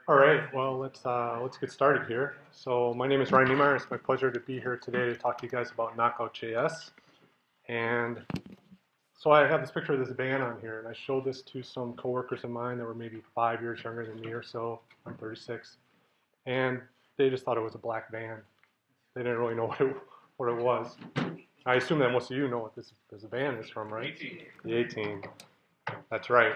All right, well, let's get started here. So my name is Ryan Niemeyer. It's my pleasure to be here today to talk to you guys about Knockout.js. And so I have this picture of this van on here, and I showed this to some coworkers of mine that were maybe 5 years younger than me or so. I'm 36, and they just thought it was a black van. They didn't really know what it was. I assume that most of you know what this van is from, right? 18. The 18. That's right.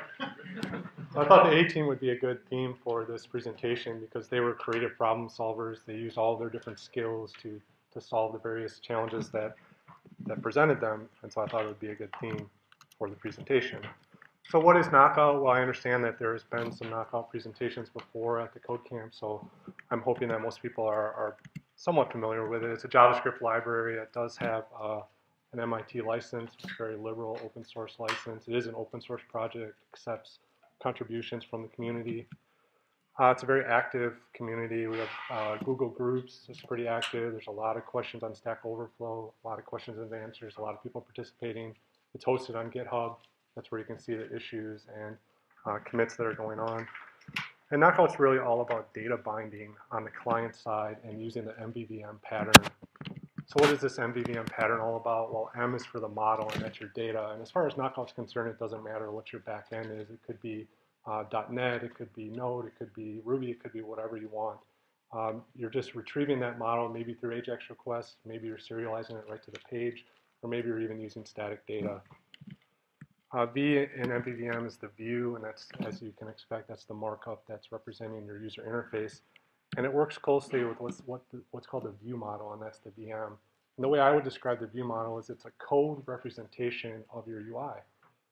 So I thought the A-Team would be a good theme for this presentation because they were creative problem solvers. They used all their different skills to solve the various challenges that presented them, and so I thought it would be a good theme for the presentation. So what is Knockout? Well, I understand that there's been some Knockout presentations before at the Code Camp, so I'm hoping that most people are somewhat familiar with it. It's a JavaScript library that does have an MIT license, a very liberal open source license. It is an open source project, accepts contributions from the community. It's a very active community. We have Google Groups. It's pretty active. There's a lot of questions on Stack Overflow, a lot of questions and answers, a lot of people participating. It's hosted on GitHub. That's where you can see the issues and commits that are going on. And Knockout's really all about data binding on the client side and using the MVVM pattern. So what is this MVVM pattern all about? Well, M is for the model, and that's your data. And as far as Knockout's concerned, it doesn't matter what your back end is. It could be .NET, it could be Node, it could be Ruby, it could be whatever you want. You're just retrieving that model maybe through AJAX requests, maybe you're serializing it right to the page, or maybe you're even using static data. V in MVVM is the view, and that's, as you can expect, that's the markup that's representing your user interface. And it works closely with what's called the view model, and that's the VM. And the way I would describe the view model is it's a code representation of your UI.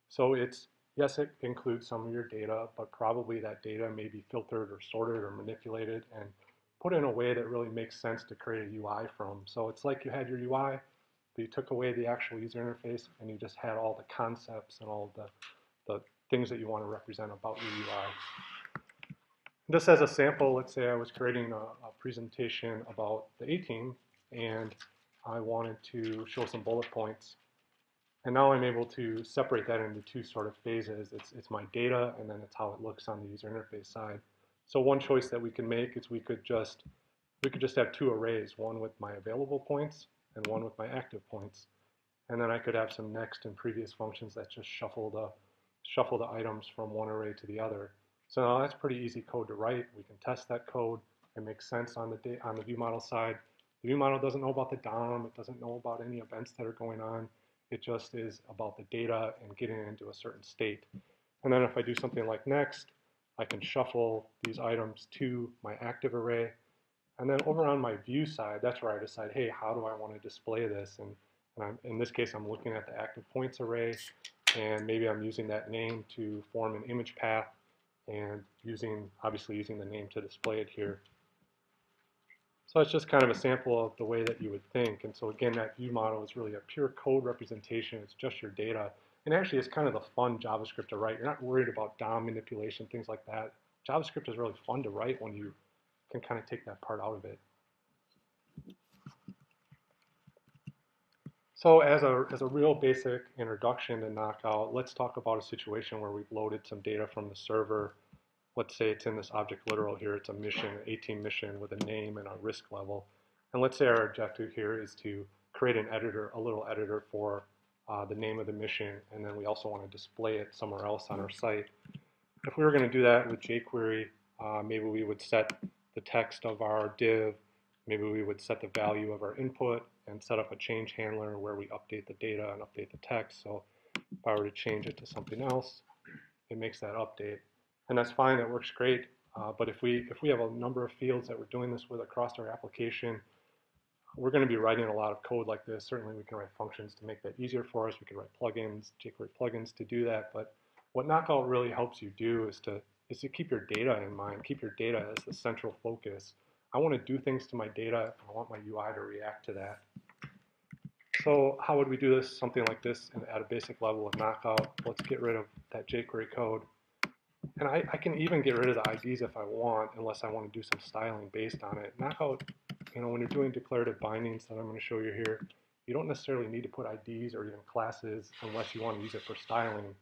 So it's, yes, it includes some of your data, but probably that data may be filtered or sorted or manipulated and put in a way that really makes sense to create a UI from. So it's like you had your UI, but you took away the actual user interface and you just had all the concepts and all the things that you want to represent about your UI. Just as a sample, let's say I was creating a presentation about the A-Team and I wanted to show some bullet points. And now I'm able to separate that into two sort of phases. It's my data, and then it's how it looks on the user interface side. So one choice that we can make is we could just have two arrays, one with my available points and one with my active points. And then I could have some next and previous functions that just shuffle the items from one array to the other. So now that's pretty easy code to write. We can test that code. It makes sense on the view model side. The view model doesn't know about the DOM. It doesn't know about any events that are going on. It just is about the data and getting it into a certain state. And then if I do something like next, I can shuffle these items to my active array. And then over on my view side, that's where I decide, hey, how do I want to display this? And in this case, I'm looking at the active points array, and maybe I'm using that name to form an image path and obviously using the name to display it here. So it's just kind of a sample of the way that you would think. And so again, that view model is really a pure code representation. It's just your data. And actually, it's kind of the fun JavaScript to write. You're not worried about DOM manipulation, things like that. JavaScript is really fun to write when you can kind of take that part out of it. So as a real basic introduction to Knockout, let's talk about a situation where we've loaded some data from the server. Let's say it's in this object literal here. It's a mission, an A-Team mission with a name and a risk level. And let's say our objective here is to create an editor, a little editor for the name of the mission, and then we also want to display it somewhere else on our site. If we were going to do that with jQuery, maybe we would set the text of our div, maybe we would set the value of our input and set up a change handler where we update the data and update the text. So if I were to change it to something else, it makes that update. And that's fine, that works great. But if we have a number of fields that we're doing this with across our application, we're going to be writing a lot of code like this. Certainly we can write functions to make that easier for us. We can write plugins, jQuery plugins to do that. But what Knockout really helps you do is to keep your data in mind, keep your data as the central focus. I want to do things to my data. I want my UI to react to that. So how would we do this? Something like this at a basic level with Knockout. Let's get rid of that jQuery code. And I can even get rid of the IDs if I want, unless I want to do some styling based on it. Knockout, when you're doing declarative bindings that I'm going to show you here, you don't necessarily need to put IDs or even classes unless you want to use it for styling.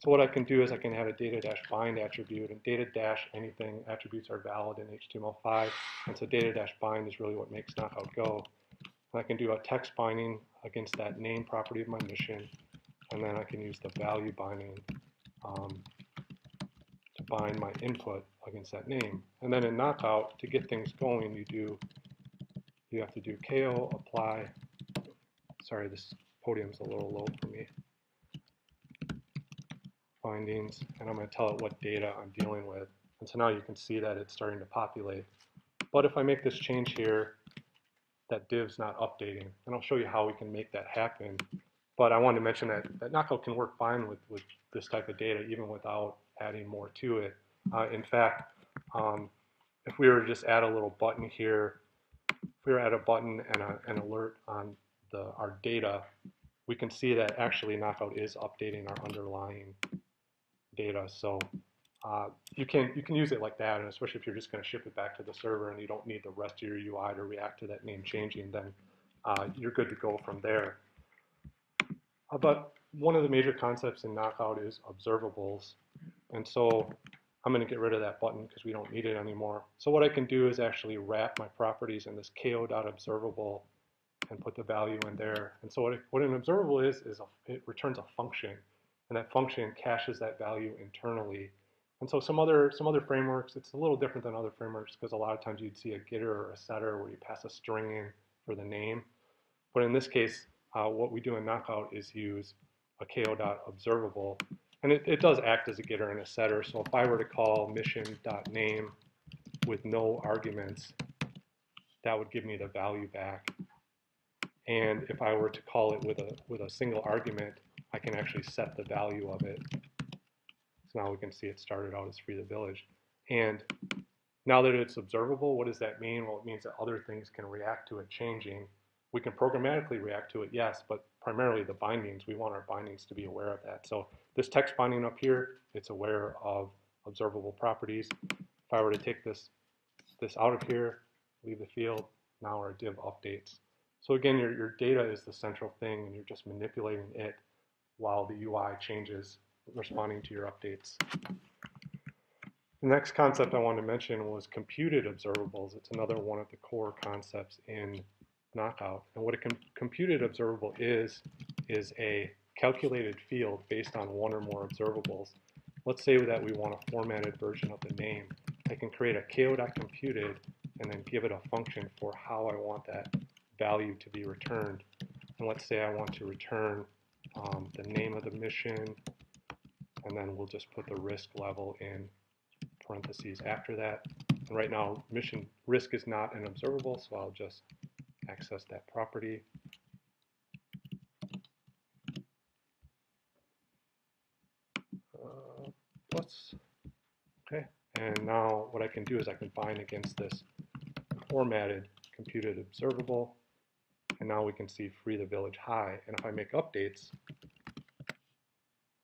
So what I can do is I can add a data-bind attribute, and data-anything attributes are valid in HTML5, and so data-bind is really what makes Knockout go. And I can do a text binding against that name property of my mission, and then I can use the value binding to bind my input against that name. And then in Knockout, to get things going, you have to do ko apply. Sorry, this podium's a little low for me. Bindings, and I'm going to tell it what data I'm dealing with. And so now you can see that it's starting to populate. But if I make this change here, that div's not updating. And I'll show you how we can make that happen. But I wanted to mention that Knockout can work fine with this type of data, even without adding more to it. In fact, if we were to just add a little button here, if we were to add a button and an alert on our data, we can see that actually Knockout is updating our underlying data. So you can use it like that, and especially if you're just going to ship it back to the server and you don't need the rest of your UI to react to that name changing, then you're good to go from there. But one of the major concepts in Knockout is observables, and so I'm going to get rid of that button because we don't need it anymore. So what I can do is actually wrap my properties in this ko.observable and put the value in there. And so what an observable is it returns a function, and that function caches that value internally. And so some other frameworks, it's a little different than other frameworks because a lot of times you'd see a getter or a setter where you pass a string in for the name. But in this case, what we do in Knockout is use a ko.observable, and it does act as a getter and a setter. So if I were to call mission.name with no arguments, that would give me the value back. And if I were to call it with a single argument, I can actually set the value of it. So now we can see it started out as free the village. And now that it's observable, what does that mean? Well, it means that other things can react to it changing. We can programmatically react to it, yes, but primarily the bindings, we want our bindings to be aware of that. So this text binding up here, it's aware of observable properties. If I were to take this out of here, leave the field, now our div updates. So again, your data is the central thing, and you're just manipulating it while the UI changes, responding to your updates. The next concept I wanted to mention was computed observables. It's another one of the core concepts in Knockout. And what a computed observable is a calculated field based on one or more observables. Let's say that we want a formatted version of the name. I can create a ko.computed and then give it a function for how I want that value to be returned. And let's say I want to return the name of the mission, and then we'll just put the risk level in parentheses after that. And right now, mission risk is not an observable, so I'll just access that property. Plus, okay. And now what I can do is I can bind against this formatted computed observable, and now we can see free the village high. And if I make updates,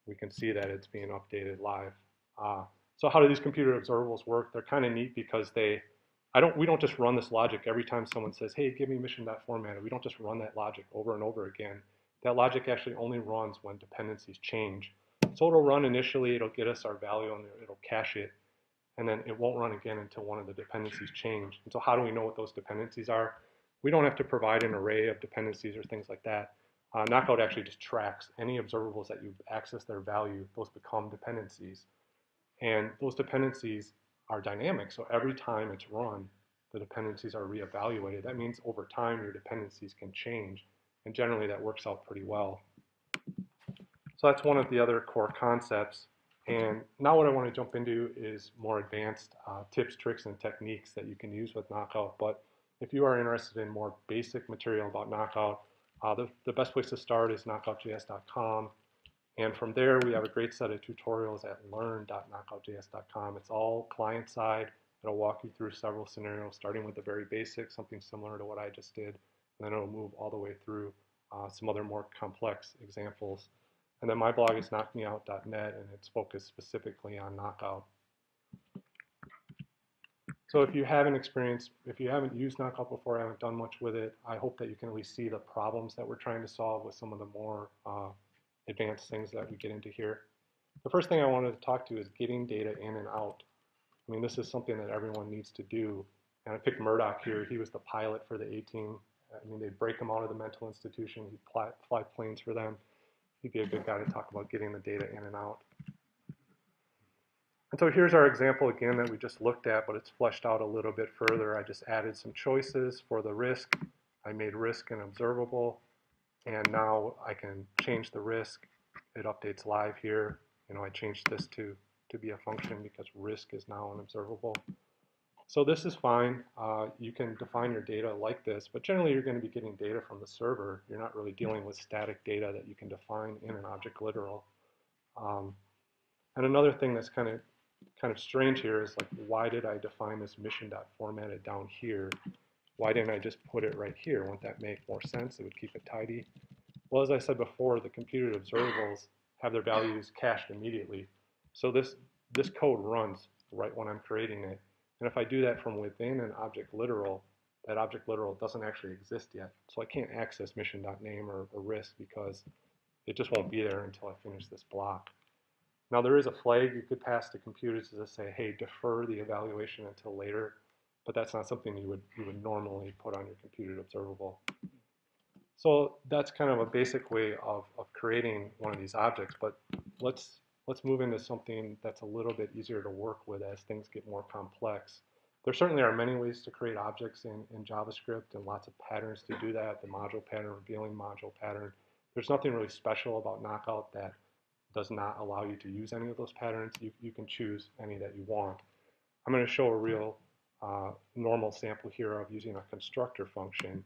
we can see that it's being updated live. So how do these computed observables work? They're kind of neat because we don't just run this logic every time someone says, hey, give me mission.formatted. We don't just run that logic over and over again. That logic actually only runs when dependencies change. So it'll run initially, it'll get us our value, and it'll cache it, and then it won't run again until one of the dependencies change. And so how do we know what those dependencies are? We don't have to provide an array of dependencies or things like that. Knockout actually just tracks any observables that you access their value, those become dependencies. And those dependencies are dynamic, so every time it's run, the dependencies are reevaluated. That means over time your dependencies can change, and generally that works out pretty well. So that's one of the other core concepts. And now what I want to jump into is more advanced tips, tricks, and techniques that you can use with Knockout. But if you are interested in more basic material about Knockout, the best place to start is knockoutjs.com. And from there, we have a great set of tutorials at learn.knockoutjs.com. It's all client-side. It'll walk you through several scenarios, starting with the very basic, something similar to what I just did. And then it'll move all the way through some other more complex examples. And then my blog is knockmeout.net, and it's focused specifically on Knockout. So if you haven't used Knockout before, haven't done much with it, I hope that you can at least see the problems that we're trying to solve with some of the more advanced things that we get into here. The first thing I wanted to talk to is getting data in and out. I mean, this is something that everyone needs to do. And I picked Murdoch here. He was the pilot for the A-Team. I mean, they'd break him out of the mental institution. He'd fly planes for them. He'd be a good guy to talk about getting the data in and out. And so here's our example again that we just looked at, but it's fleshed out a little bit further. I just added some choices for the risk. I made risk an observable, and now I can change the risk. It updates live here. You know, I changed this to be a function because risk is now an observable. So this is fine. You can define your data like this, but generally you're going to be getting data from the server. You're not really dealing with static data that you can define in an object literal. And another thing that's kind of strange here is, like, why did I define this mission.formatted down here? Why didn't I just put it right here? Wouldn't that make more sense? It would keep it tidy. Well, as I said before, the computed observables have their values cached immediately. So this code runs right when I'm creating it. And if I do that from within an object literal, that object literal doesn't actually exist yet. So I can't access mission.name or risk because it just won't be there until I finish this block. Now there is a flag you could pass to computers to say, hey, defer the evaluation until later, but that's not something you would normally put on your computed observable. So that's kind of a basic way of creating one of these objects, but let's move into something that's a little bit easier to work with as things get more complex. There certainly are many ways to create objects in JavaScript and lots of patterns to do that, the module pattern, revealing module pattern. There's nothing really special about Knockout that does not allow you to use any of those patterns. You can choose any that you want. I'm going to show a real normal sample here of using a constructor function.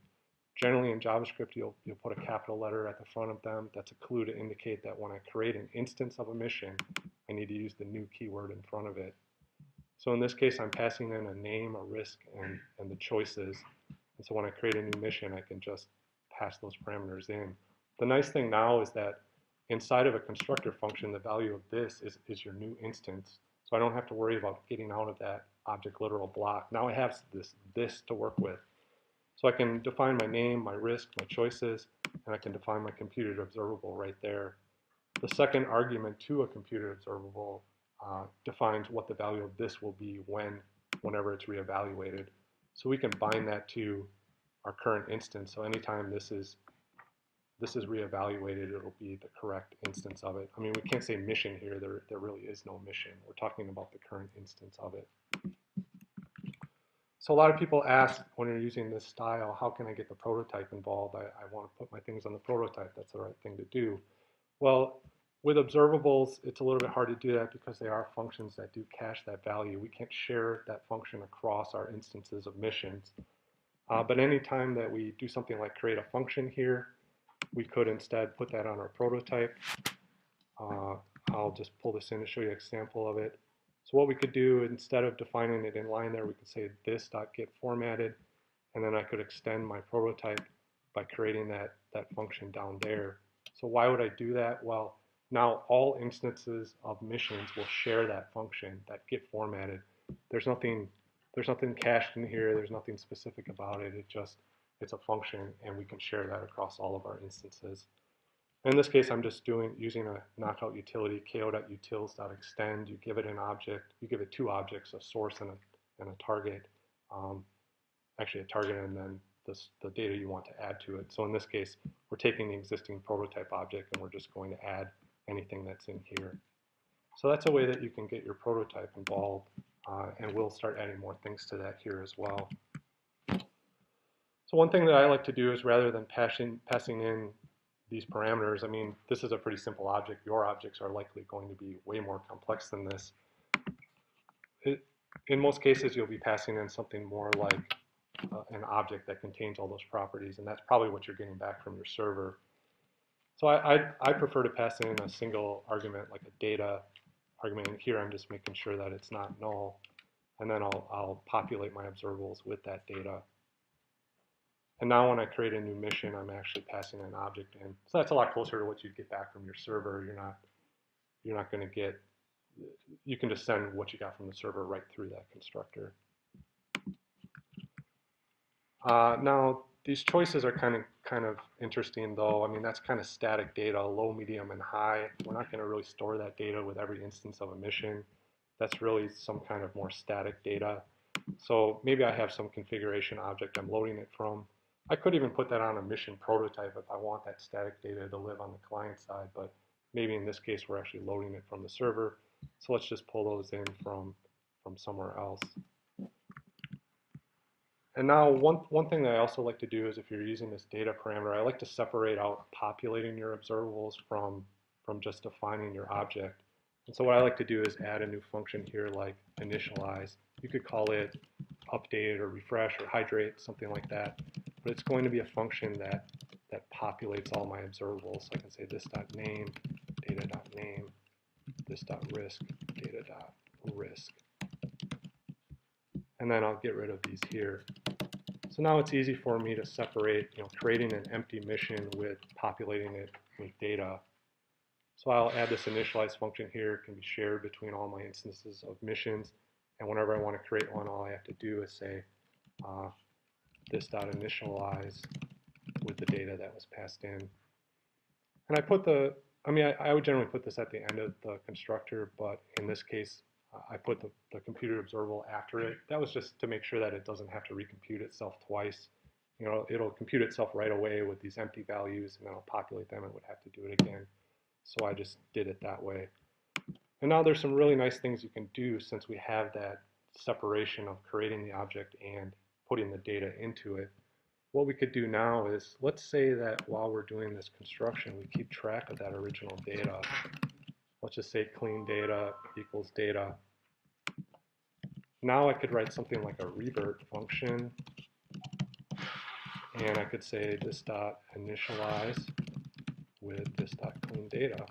Generally in JavaScript, you'll put a capital letter at the front of them. That's a clue to indicate that when I create an instance of a mission, I need to use the new keyword in front of it. So in this case, I'm passing in a name, a risk, and the choices. And so when I create a new mission, I can just pass those parameters in. The nice thing now is that inside of a constructor function, the value of this is your new instance. So I don't have to worry about getting out of that object literal block. Now I have this to work with. So I can define my name, my risk, my choices, and I can define my computed observable right there. The second argument to a computed observable defines what the value of this will be whenever it's reevaluated. So we can bind that to our current instance. So anytime this is reevaluated, it'll be the correct instance of it. I mean, we can't say mission here. There really is no mission. We're talking about the current instance of it. So a lot of people ask when you're using this style, how can I get the prototype involved? I want to put my things on the prototype. That's the right thing to do. Well, with observables, it's a little bit hard to do that because they are functions that do cache that value. We can't share that function across our instances of missions. But anytime that we do something like create a function here, we could instead put that on our prototype. I'll just pull this in to show you an example of it. So what we could do, instead of defining it in line there, we could say this.getFormatted, and then I could extend my prototype by creating that function down there. So why would I do that? Well, now all instances of missions will share that function, that getFormatted. There's nothing cached in here. There's nothing specific about it. It's a function, and we can share that across all of our instances. In this case, I'm just using a Knockout utility, ko.utils.extend. You give it an object. You give it two objects, a source and a target. Actually, a target and then the data you want to add to it. So in this case, we're taking the existing prototype object, and we're just going to add anything that's in here. So that's a way that you can get your prototype involved, and we'll start adding more things to that here as well. So one thing that I like to do is, rather than passing in these parameters, I mean, this is a pretty simple object. Your objects are likely going to be way more complex than this. In most cases, you'll be passing in something more like an object that contains all those properties, and that's probably what you're getting back from your server. So I prefer to pass in a single argument, like a data argument. And here I'm just making sure that it's not null, and then I'll populate my observables with that data. And now when I create a new mission, I'm actually passing an object in. So that's a lot closer to what you'd get back from your server. You're not going to get, you can just send what you got from the server right through that constructor. Now, these choices are kind of interesting though. I mean, that's kind of static data, low, medium, and high. We're not going to really store that data with every instance of a mission. That's really some kind of more static data. So maybe I have some configuration object I'm loading it from. I could even put that on a mission prototype if I want that static data to live on the client side, but maybe in this case we're actually loading it from the server. So let's just pull those in from somewhere else. And now one thing that I also like to do is if you're using this data parameter, I like to separate out populating your observables from just defining your object. And so what I like to do is add a new function here like initialize. You could call it update or refresh or hydrate, something like that. But it's going to be a function that populates all my observables. So I can say this.name, data.name, this.risk, data.risk. And then I'll get rid of these here. So now it's easy for me to separate, creating an empty mission with populating it with data. So I'll add this initialize function here. It can be shared between all my instances of missions. And whenever I want to create one, all I have to do is say this.initialize with the data that was passed in. And I put I would generally put this at the end of the constructor, but in this case, I put the computed observable after it. That was just to make sure that it doesn't have to recompute itself twice. It'll compute itself right away with these empty values, and then I'll populate them and would have to do it again. So I just did it that way. And now there's some really nice things you can do since we have that separation of creating the object and putting the data into it. What we could do now is, let's say that while we're doing this construction, we keep track of that original data. Let's just say clean data equals data. Now I could write something like a revert function, and I could say this.initialize with this.clean data.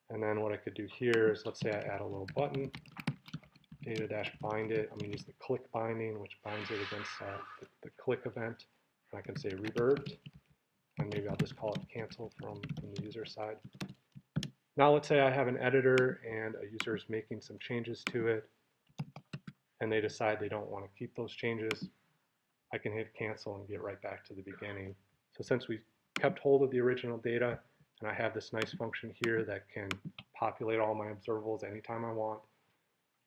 And then what I could do here is, let's say I add a little button, data-bind it. I'm going to use the click binding, which binds it against the click event. And I can say revert, and maybe I'll just call it cancel from the user side. Now let's say I have an editor and a user is making some changes to it, and they decide they don't want to keep those changes. I can hit cancel and get right back to the beginning. So since we kept hold of the original data, and I have this nice function here that can populate all my observables anytime I want,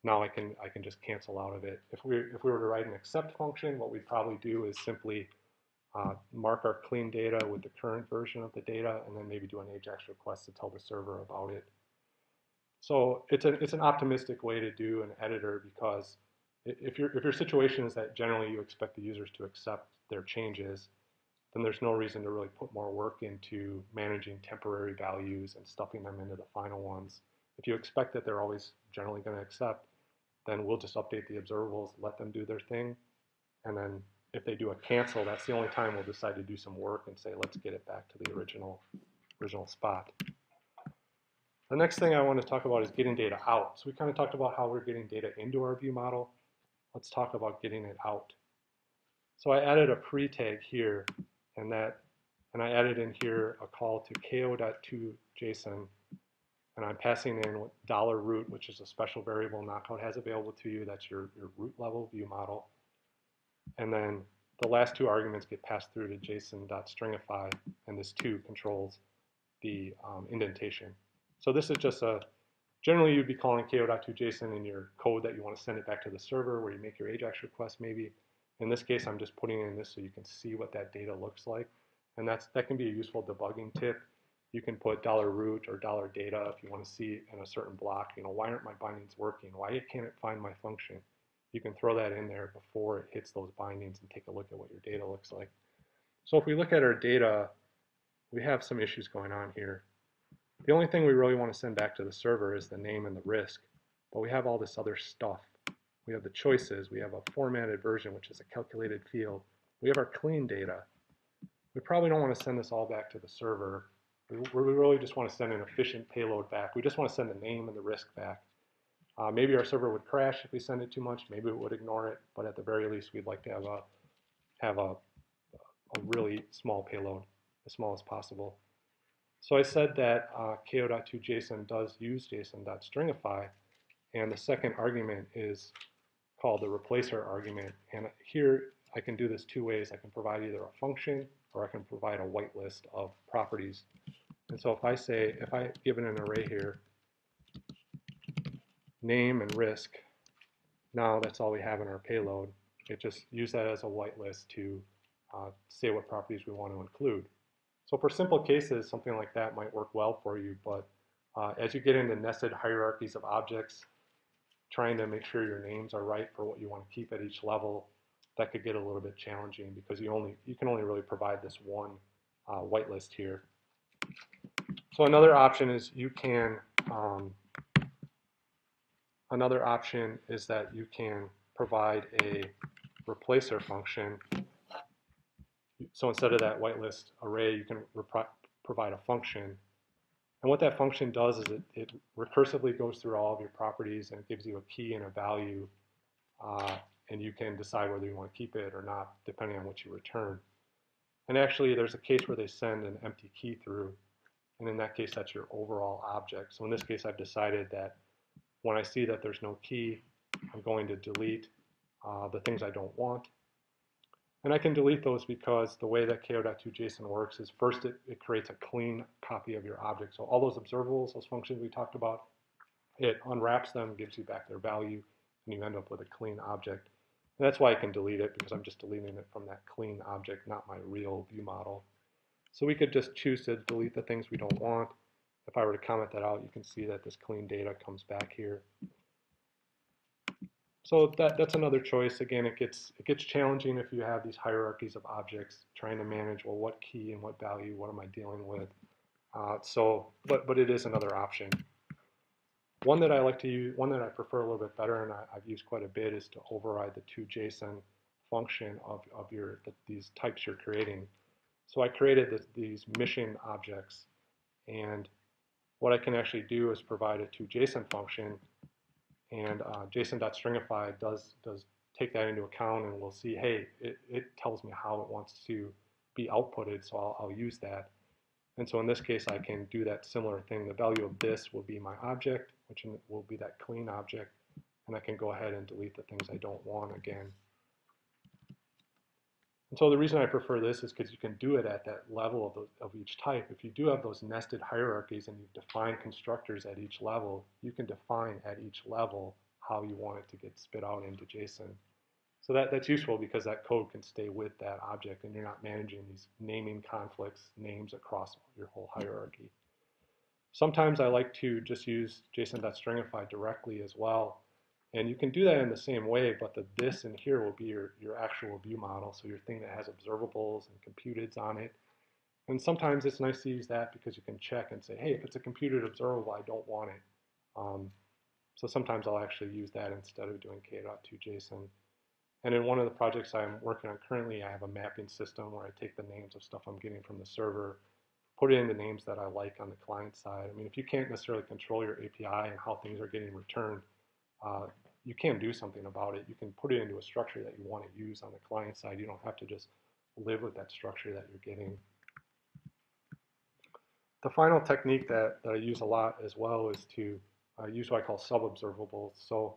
now I can just cancel out of it. If we were to write an accept function, what we'd probably do is simply mark our clean data with the current version of the data, and then maybe do an AJAX request to tell the server about it. So it's an optimistic way to do an editor, because if your situation is that generally you expect the users to accept their changes, then there's no reason to really put more work into managing temporary values and stuffing them into the final ones. If you expect that they're always generally going to accept, then we'll just update the observables, let them do their thing, and then if they do a cancel, that's the only time we'll decide to do some work and say, let's get it back to the original spot. The next thing I want to talk about is getting data out. So we kind of talked about how we're getting data into our view model. Let's talk about getting it out. So I added a pre-tag here, and I added in here a call to ko.toJSON, and I'm passing in $root, which is a special variable Knockout has available to you. That's your root level view model. And then the last two arguments get passed through to JSON.stringify, and this 2 controls the indentation. So this is just generally you'd be calling ko.toJSON in your code that you want to send it back to the server where you make your AJAX request maybe. In this case, I'm just putting in this so you can see what that data looks like. And that can be a useful debugging tip. You can put $root or $data if you want to see in a certain block, why aren't my bindings working? Why can't it find my function? You can throw that in there before it hits those bindings and take a look at what your data looks like. So if we look at our data, we have some issues going on here. The only thing we really want to send back to the server is the name and the risk, but we have all this other stuff. We have the choices, we have a formatted version, which is a calculated field. We have our clean data. We probably don't want to send this all back to the server. We really just want to send an efficient payload back. We just want to send the name and the risk back. Maybe our server would crash if we send it too much. Maybe it would ignore it, but at the very least, we'd like to have a really small payload, as small as possible. So I said that ko.toJSON does use JSON.stringify, and the second argument is called the replacer argument. And here I can do this two ways. I can provide either a function or I can provide a whitelist of properties. And so if I give it an array here, name and risk, now that's all we have in our payload. It just use that as a whitelist to say what properties we want to include. So for simple cases, something like that might work well for you, but as you get into nested hierarchies of objects, trying to make sure your names are right for what you want to keep at each level, that could get a little bit challenging because you can only really provide this one whitelist here. So another option is another option is that you can provide a replacer function. So instead of that whitelist array, you can provide a function. And what that function does is it recursively goes through all of your properties and it gives you a key and a value, and you can decide whether you want to keep it or not, depending on what you return. And actually, there's a case where they send an empty key through, and in that case, that's your overall object. So in this case, I've decided that when I see that there's no key, I'm going to delete the things I don't want. And I can delete those because the way that ko.2json works is first it creates a clean copy of your object. So all those observables, those functions we talked about, it unwraps them, gives you back their value, and you end up with a clean object. And that's why I can delete it, because I'm just deleting it from that clean object, not my real view model. So we could just choose to delete the things we don't want. If I were to comment that out, you can see that this clean data comes back here. So that's another choice. Again, it gets challenging if you have these hierarchies of objects, trying to manage, well, what key and what value, what am I dealing with? But it is another option. One that I like to use, one that I prefer a little bit better, and I've used quite a bit, is to override the toJSON function of these types you're creating. So I created these mission objects, and what I can actually do is provide a toJSON function, and JSON.stringify does take that into account, and we'll see, hey, it tells me how it wants to be outputted, so I'll use that. And so in this case, I can do that similar thing. The value of this will be my object, which will be that clean object, and I can go ahead and delete the things I don't want again. And so the reason I prefer this is because you can do it at that level of each type. If you do have those nested hierarchies and you define constructors at each level, you can define at each level how you want it to get spit out into JSON. So that's useful because that code can stay with that object and you're not managing these naming conflicts, names across your whole hierarchy. Sometimes I like to just use JSON.stringify directly as well. And you can do that in the same way, but the this in here will be your actual view model, so your thing that has observables and computeds on it. And sometimes it's nice to use that because you can check and say, hey, if it's a computed observable, I don't want it. So sometimes I'll actually use that instead of doing ko.2json. And in one of the projects I'm working on currently, I have a mapping system where I take the names of stuff I'm getting from the server, put it into names that I like on the client side. I mean, if you can't necessarily control your API and how things are getting returned, you can do something about it. You can put it into a structure that you want to use on the client side. You don't have to just live with that structure that you're getting. The final technique that I use a lot as well is to use what I call sub-observables. So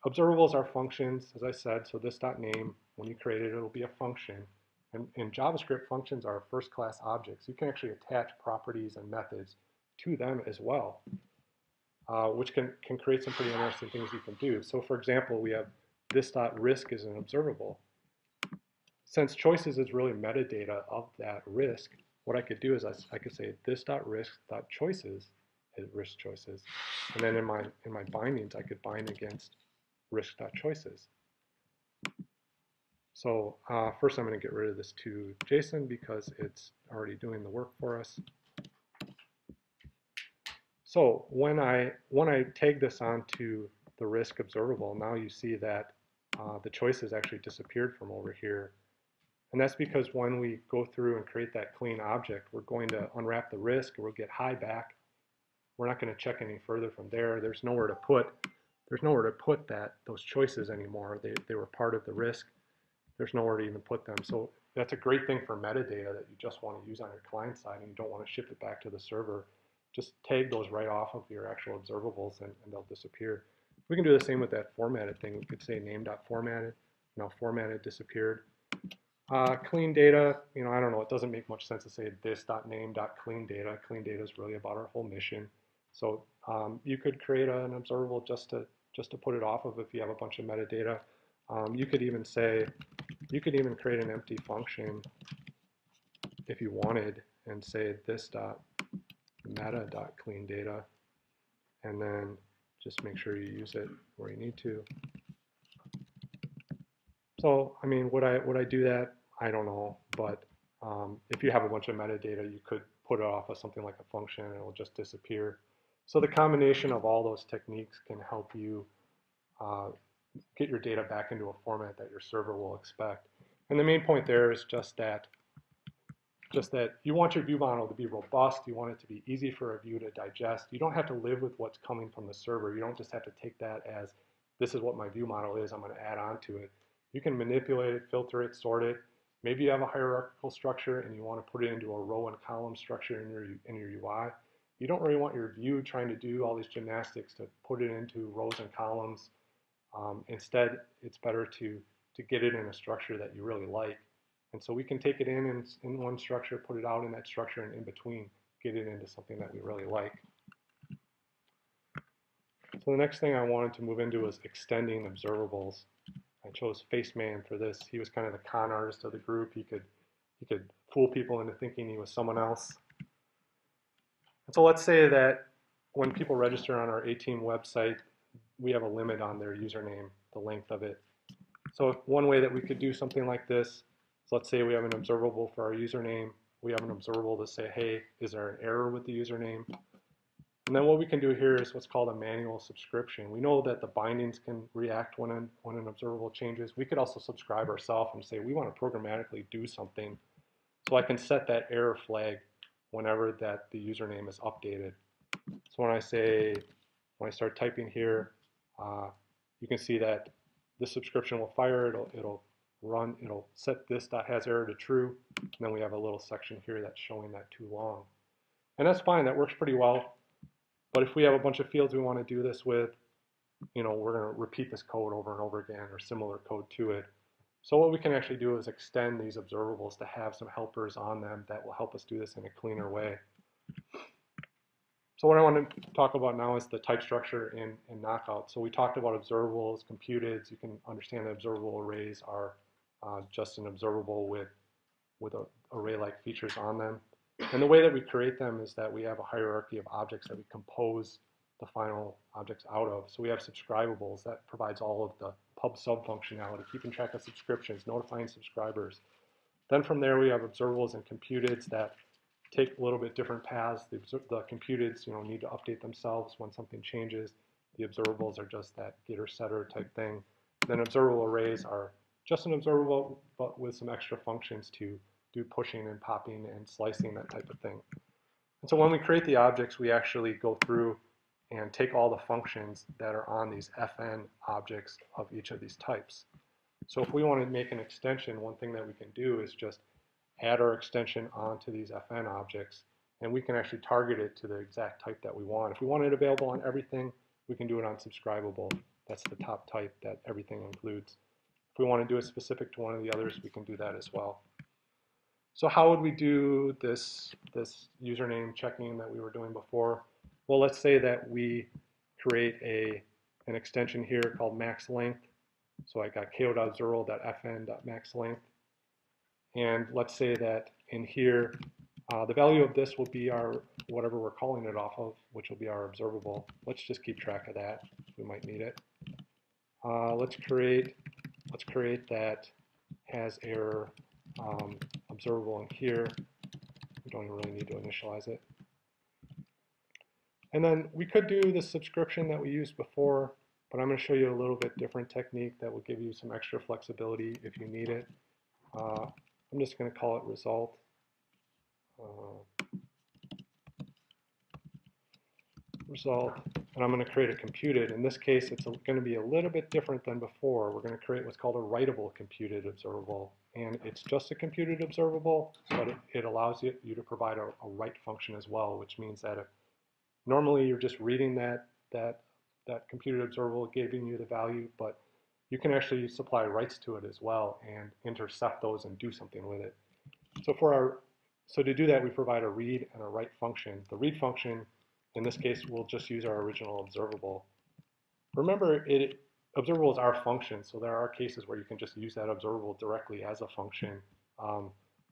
observables are functions, as I said. So this.name, when you create it, it'll be a function. And in JavaScript, functions are first-class objects. You can actually attach properties and methods to them as well. Which can create some pretty interesting things you can do. So for example, we have this.risk is an observable. Since choices is really metadata of that risk, what I could do is I could say this.risk.choices is risk choices. And then in my bindings, I could bind against risk.choices. So first I'm going to get rid of this toJSON because it's already doing the work for us. So when I tag this onto the risk observable, now you see that the choices actually disappeared from over here. And that's because when we go through and create that clean object, we're going to unwrap the risk and we'll get high back. We're not going to check any further from there. There's nowhere to put those choices anymore. They were part of the risk. There's nowhere to even put them. So that's a great thing for metadata that you just want to use on your client side and you don't want to ship it back to the server. Just tag those right off of your actual observables and they'll disappear. We can do the same with that formatted thing. We could say name.formatted. formatted, disappeared. Clean data, I don't know, it doesn't make much sense to say this.name.clean data. Clean data is really about our whole mission. So you could create an observable just to put it off of if you have a bunch of metadata. You could even create an empty function if you wanted and say this.meta.clean data, and then just make sure you use it where you need to. So, I mean, would I do that? I don't know, but if you have a bunch of metadata, you could put it off of something like a function and it will just disappear. So the combination of all those techniques can help you get your data back into a format that your server will expect. And the main point there is just that you want your view model to be robust. You want it to be easy for a view to digest. You don't have to live with what's coming from the server. You don't just have to take that as, this is what my view model is, I'm going to add on to it. You can manipulate it, filter it, sort it. Maybe you have a hierarchical structure and you want to put it into a row and column structure in your UI. You don't really want your view trying to do all these gymnastics to put it into rows and columns. Instead, it's better to get it in a structure that you really like. And so we can take it in one structure, put it out in that structure, and in between, get it into something that we really like. So the next thing I wanted to move into was extending observables. I chose Faceman for this. He was kind of the con artist of the group. He could fool people into thinking he was someone else. And so let's say that when people register on our A-Team website, we have a limit on their username, the length of it. So one way that we could do something like this is, let's say we have an observable for our username. We have an observable to say, hey, is there an error with the username? And then what we can do here is what's called a manual subscription. We know that the bindings can react when an observable changes. We could also subscribe ourselves and say we want to programmatically do something. So I can set that error flag whenever that the username is updated. So when I start typing here, you can see that the subscription will fire. It'll run. It'll set this.hasError to true. And then we have a little section here that's showing that too long. And that's fine. That works pretty well. But if we have a bunch of fields we want to do this with, we're going to repeat this code over and over again or similar code to it. So what we can actually do is extend these observables to have some helpers on them that will help us do this in a cleaner way. So what I want to talk about now is the type structure in Knockout. So we talked about observables, computeds. You can understand that observable arrays are just an observable with array-like features on them. And the way that we create them is that we have a hierarchy of objects that we compose the final objects out of. So we have subscribables that provides all of the pub sub functionality, keeping track of subscriptions, notifying subscribers. Then from there we have observables and computeds that take a little bit different paths. The computeds need to update themselves when something changes. The observables are just that getter setter type thing. Then observable arrays are just an observable but with some extra functions to do pushing and popping and slicing, that type of thing. And so when we create the objects, we actually go through and take all the functions that are on these FN objects of each of these types. So if we want to make an extension, one thing that we can do is just add our extension onto these FN objects, and we can actually target it to the exact type that we want. If we want it available on everything, we can do it on subscribable. That's the top type that everything includes. If we want to do it specific to one of the others, we can do that as well. So how would we do this username checking that we were doing before? Well, let's say that we create an extension here called maxLength. So I got ko.observable.fn.maxLength. And let's say that in here, the value of this will be our whatever we're calling it off of, which will be our observable. Let's just keep track of that. We might need it. Let's create that hasError observable in here. We don't really need to initialize it. And then we could do the subscription that we used before, but I'm going to show you a little bit different technique that will give you some extra flexibility if you need it. I'm just going to call it result. And I'm going to create a computed. In this case, it's going to be a little bit different than before. We're going to create what's called a writable computed observable. And it's just a computed observable, but it allows you to provide a write function as well, which means that if normally you're just reading that computed observable, giving you the value, but you can actually supply rights to it as well and intercept those and do something with it. So to do that, we provide a read and a write function. The read function, in this case, we'll just use our original observable. Remember, observables are functions, so there are cases where you can just use that observable directly as a function. I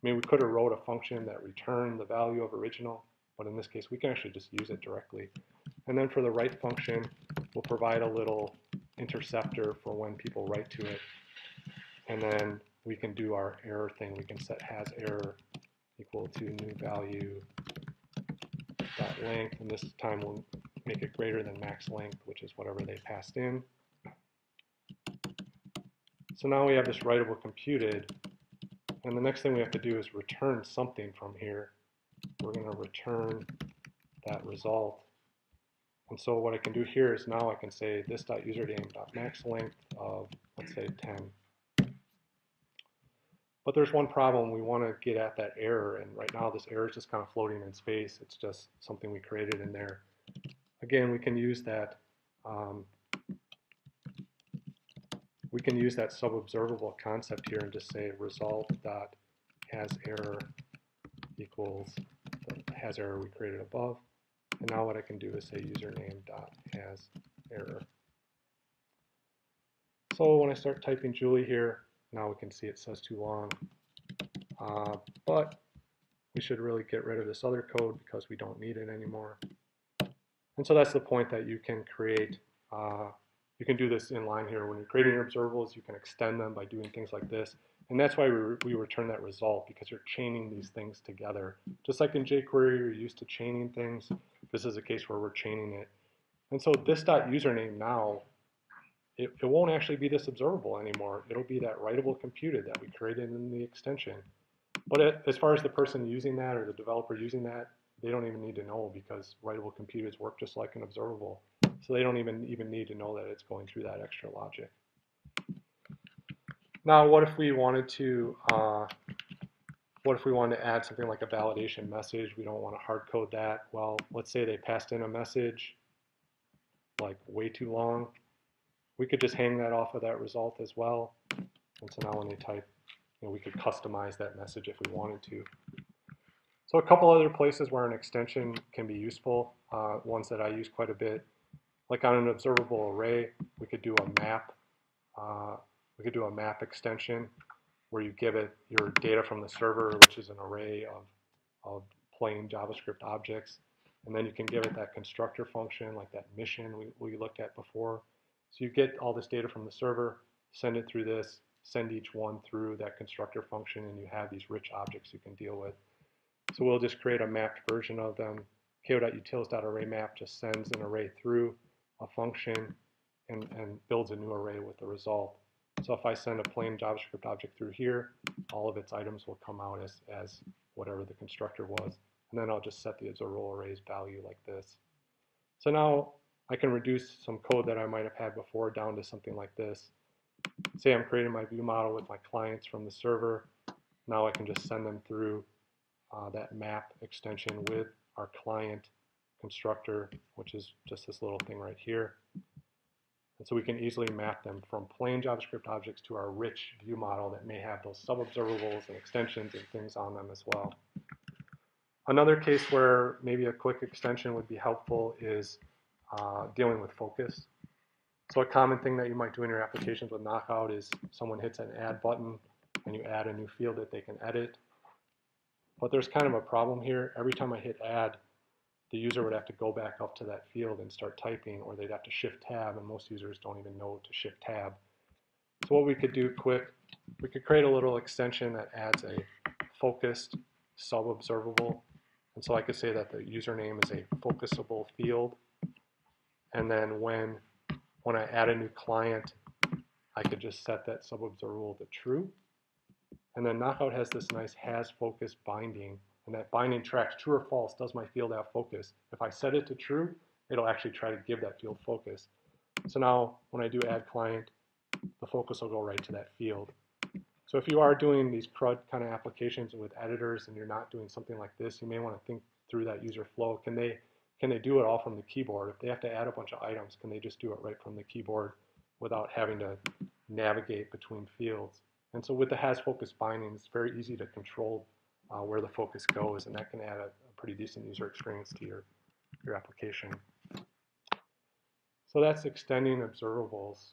mean, we could have wrote a function that returned the value of original, but in this case, we can actually just use it directly. And then for the write function, we'll provide a little interceptor for when people write to it. And then we can do our error thing. We can set has error equal to new value dot length, and this time we'll make it greater than max length, which is whatever they passed in. So now we have this writable computed, and the next thing we have to do is return something from here. We're going to return that result. And so what I can do here is now I can say this.username.max length of, let's say, 10. But there's one problem. We want to get at that error, and right now this error is just kind of floating in space. It's just something we created in there. Again, we can use that sub-observable concept here and just say result.hasError equals the hasError we created above. And now what I can do is say username.hasError. So when I start typing Julie here, now we can see it says too long. But we should really get rid of this other code because we don't need it anymore. And so that's the point that you can create, you can do this in line here. When you're creating your observables, you can extend them by doing things like this. And that's why we return that result, because you're chaining these things together. Just like in jQuery, you're used to chaining things. This is a case where we're chaining it. And so this.username now, it won't actually be this observable anymore. It'll be that writable computed that we created in the extension. But as far as the person using that or the developer using that, they don't even need to know, because writable computers work just like an observable. So they don't even need to know that it's going through that extra logic. Now, what if we wanted to add something like a validation message? We don't want to hard code that. Well, let's say they passed in a message like way too long. We could just hang that off of that result as well. And so now when they type, we could customize that message if we wanted to. So a couple other places where an extension can be useful, ones that I use quite a bit, like on an observable array, we could do a map. We could do a map extension where you give it your data from the server, which is an array of plain JavaScript objects. And then you can give it that constructor function, like that mission we looked at before. So you get all this data from the server, send it through this, send each one through that constructor function, and you have these rich objects you can deal with. So we'll just create a mapped version of them. ko.utils.arraymap just sends an array through a function and builds a new array with the result. So if I send a plain JavaScript object through here, all of its items will come out as whatever the constructor was. And then I'll just set the observable array's value like this. So now I can reduce some code that I might have had before down to something like this. Say I'm creating my view model with my clients from the server. Now I can just send them through that map extension with our client constructor, which is just this little thing right here. And so we can easily map them from plain JavaScript objects to our rich view model that may have those sub-observables and extensions and things on them as well. Another case where maybe a quick extension would be helpful is dealing with focus. So a common thing that you might do in your applications with Knockout is someone hits an add button and you add a new field that they can edit. But there's kind of a problem here. Every time I hit add, the user would have to go back up to that field and start typing, or they'd have to shift tab, and most users don't even know to shift tab. So what we could do quick, we could create a little extension that adds a focused sub-observable. And so I could say that the username is a focusable field. And then when I add a new client, I could just set that sub-observable to true. And then Knockout has this nice hasFocus binding, and that binding tracks true or false. Does my field have focus? If I set it to true, it'll actually try to give that field focus. So now when I do add client, the focus will go right to that field. So if you are doing these CRUD kind of applications with editors and you're not doing something like this, you may want to think through that user flow. Can they do it all from the keyboard? If they have to add a bunch of items, can they just do it right from the keyboard without having to navigate between fields. And so with the has focus binding, it's very easy to control where the focus goes, and that can add a pretty decent user experience to your application. So that's extending observables.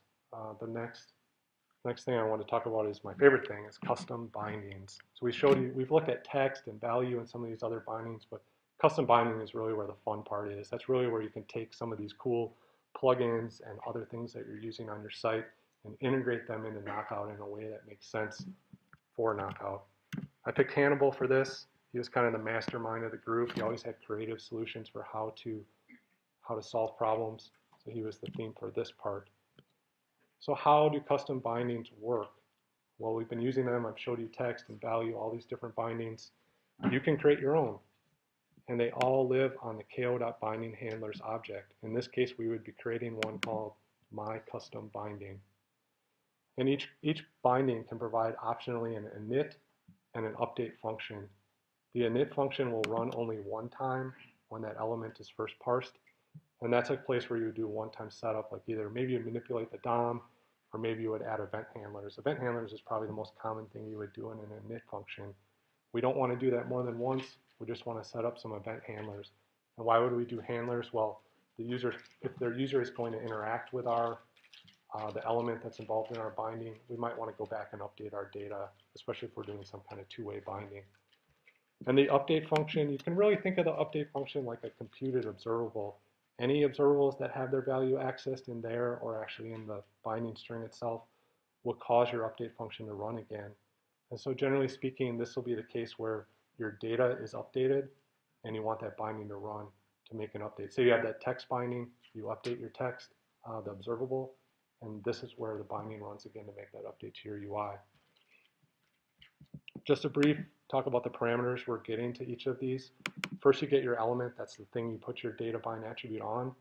The next thing I want to talk about is my favorite thing, is custom bindings. So we've looked at text and value and some of these other bindings, but custom binding is really where the fun part is. That's really where you can take some of these cool plugins and other things that you're using on your site and integrate them into Knockout in a way that makes sense for Knockout. I picked Hannibal for this. He was kind of the mastermind of the group. He always had creative solutions for how to solve problems. So he was the theme for this part. So how do custom bindings work? Well, we've been using them. I've showed you text and value, all these different bindings. You can create your own. And they all live on the ko.bindinghandlers object. In this case, we would be creating one called myCustomBinding. And each binding can provide optionally an init and an update function. The init function will run only one time when that element is first parsed. And that's a place where you do one-time setup, like either maybe you manipulate the DOM, or maybe you would add event handlers. Event handlers is probably the most common thing you would do in an init function. We don't want to do that more than once. We just want to set up some event handlers. And why would we do handlers? Well, if their user is going to interact with the element that's involved in our binding, we might want to go back and update our data, especially if we're doing some kind of two-way binding. And the update function, you can really think of the update function like a computed observable. Any observables that have their value accessed in there or actually in the binding string itself will cause your update function to run again. And so generally speaking, this will be the case where your data is updated and you want that binding to run to make an update. So you have that text binding, you update your text, the observable, and this is where the binding runs again to make that update to your UI. Just a brief talk about the parameters we're getting to each of these. First, you get your element. That's the thing you put your data bind attribute on.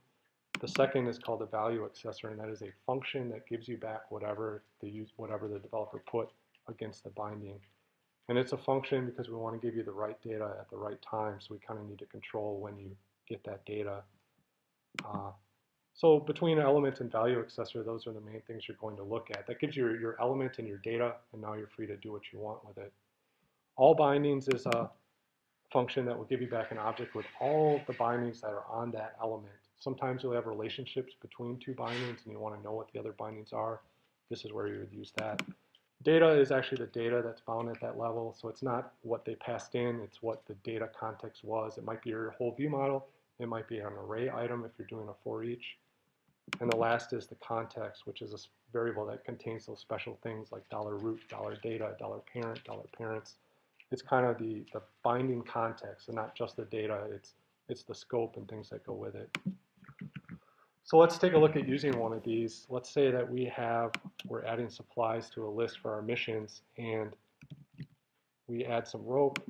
The second is called the value accessor, and that is a function that gives you back whatever the developer put against the binding. And it's a function because we want to give you the right data at the right time, so we kind of need to control when you get that data. So between element and value accessor, those are the main things you're going to look at. That gives you your element and your data, and now you're free to do what you want with it. All bindings is a function that will give you back an object with all the bindings that are on that element. Sometimes you'll have relationships between two bindings and you want to know what the other bindings are. This is where you would use that. Data is actually the data that's bound at that level, so it's not what they passed in, it's what the data context was. It might be your whole view model, it might be an array item if you're doing a for each. And the last is the context, which is a variable that contains those special things like $root, $data, $parent, $parents. It's kind of the binding context and not just the data, it's the scope and things that go with it. So let's take a look at using one of these. Let's say that we're adding supplies to a list for our missions, and we add some rope,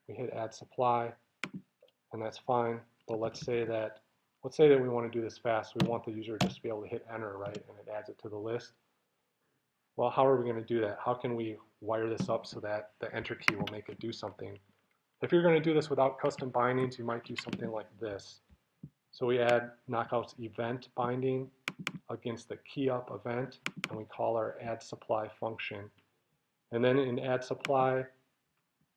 we hit add supply, and that's fine. But let's say that we want to do this fast. We want the user just to be able to hit enter, right, and it adds it to the list. Well, how are we going to do that? How can we wire this up so that the enter key will make it do something? If you're going to do this without custom bindings, you might do something like this. So we add Knockout's event binding against the key up event, and we call our add supply function. And then in add supply,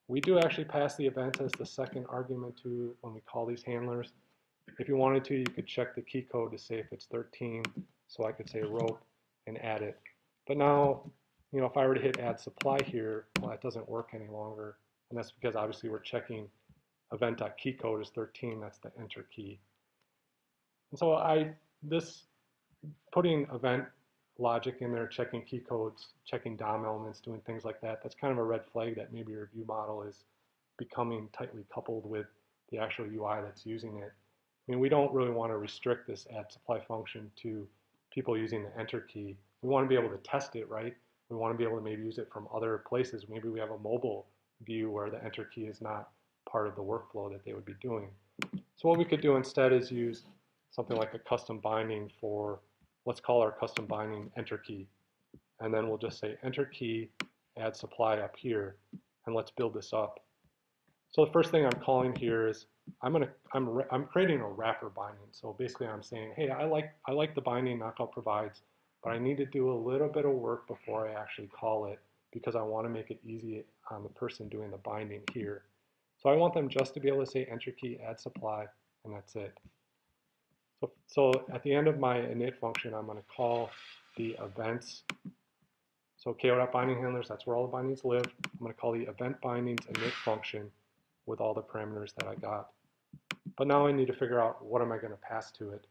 we do actually pass the event as the second argument to when we call these handlers. If you wanted to, you could check the key code to say if it's 13. So I could say rope and add it. But now, if I were to hit add supply here, well, that doesn't work any longer. And that's because obviously we're checking event.keycode is 13. That's the enter key. And so putting event logic in there, checking key codes, checking DOM elements, doing things like that, that's kind of a red flag that maybe your view model is becoming tightly coupled with the actual UI that's using it. I mean, we don't really want to restrict this add supply function to people using the enter key. We want to be able to test it, right? We want to be able to maybe use it from other places. Maybe we have a mobile view where the enter key is not part of the workflow that they would be doing. So what we could do instead is use something like a custom binding for, let's call our custom binding enter key. And then we'll just say enter key, add supply up here, and let's build this up. So the first thing I'm calling here is I'm creating a wrapper binding. So basically I'm saying, hey, I like the binding Knockout provides but I need to do a little bit of work before I actually call it because I want to make it easy on the person doing the binding here. So I want them just to be able to say enter key, add supply, and that's it. So at the end of my init function, I'm going to call the events. So ko.binding handlers, that's where all the bindings live. I'm going to call the event bindings init function with all the parameters that I got. But now I need to figure out what am I going to pass to it.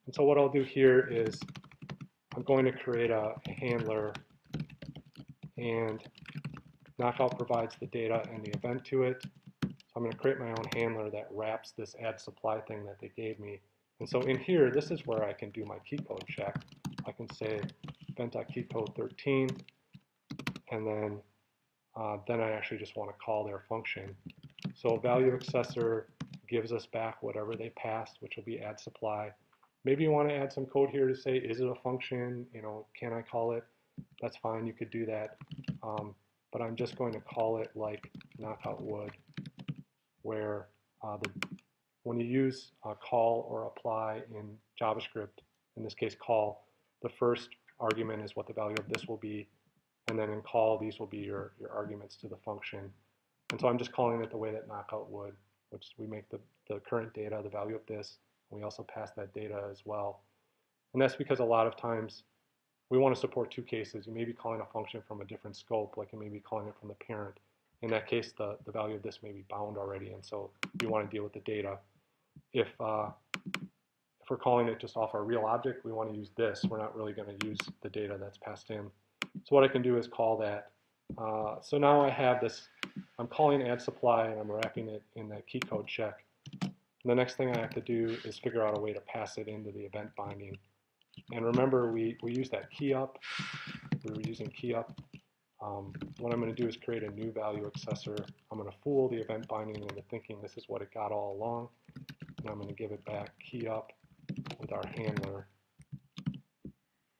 And so what I'll do here is I'm going to create a handler, and Knockout provides the data and the event to it. So I'm going to create my own handler that wraps this add supply thing that they gave me. And so in here, this is where I can do my key code check. I can say event.keycode13, and then I actually just want to call their function. So value accessor gives us back whatever they passed, which will be add supply. Maybe you want to add some code here to say, is it a function? You know, can I call it? That's fine, you could do that. But I'm just going to call it like Knockout would, where when you use call or apply in JavaScript, in this case call, the first argument is what the value of this will be, and then in call, these will be your arguments to the function. And so I'm just calling it the way that Knockout would, which we make the current data, the value of this, and we also pass that data as well. And that's because a lot of times we want to support two cases. You may be calling a function from a different scope, like you may be calling it from the parent. In that case, the value of this may be bound already, and so you want to deal with the data. If we're calling it just off our real object, we want to use this. We're not really going to use the data that's passed in. So what I can do is call that. So now I have this, I'm calling add supply, and I'm wrapping it in that key code check. And the next thing I have to do is figure out a way to pass it into the event binding. And remember, we used that key up. We were using key up. What I'm going to do is create a new value accessor. I'm going to fool the event binding into thinking this is what it got all along. And I'm going to give it back key up with our handler.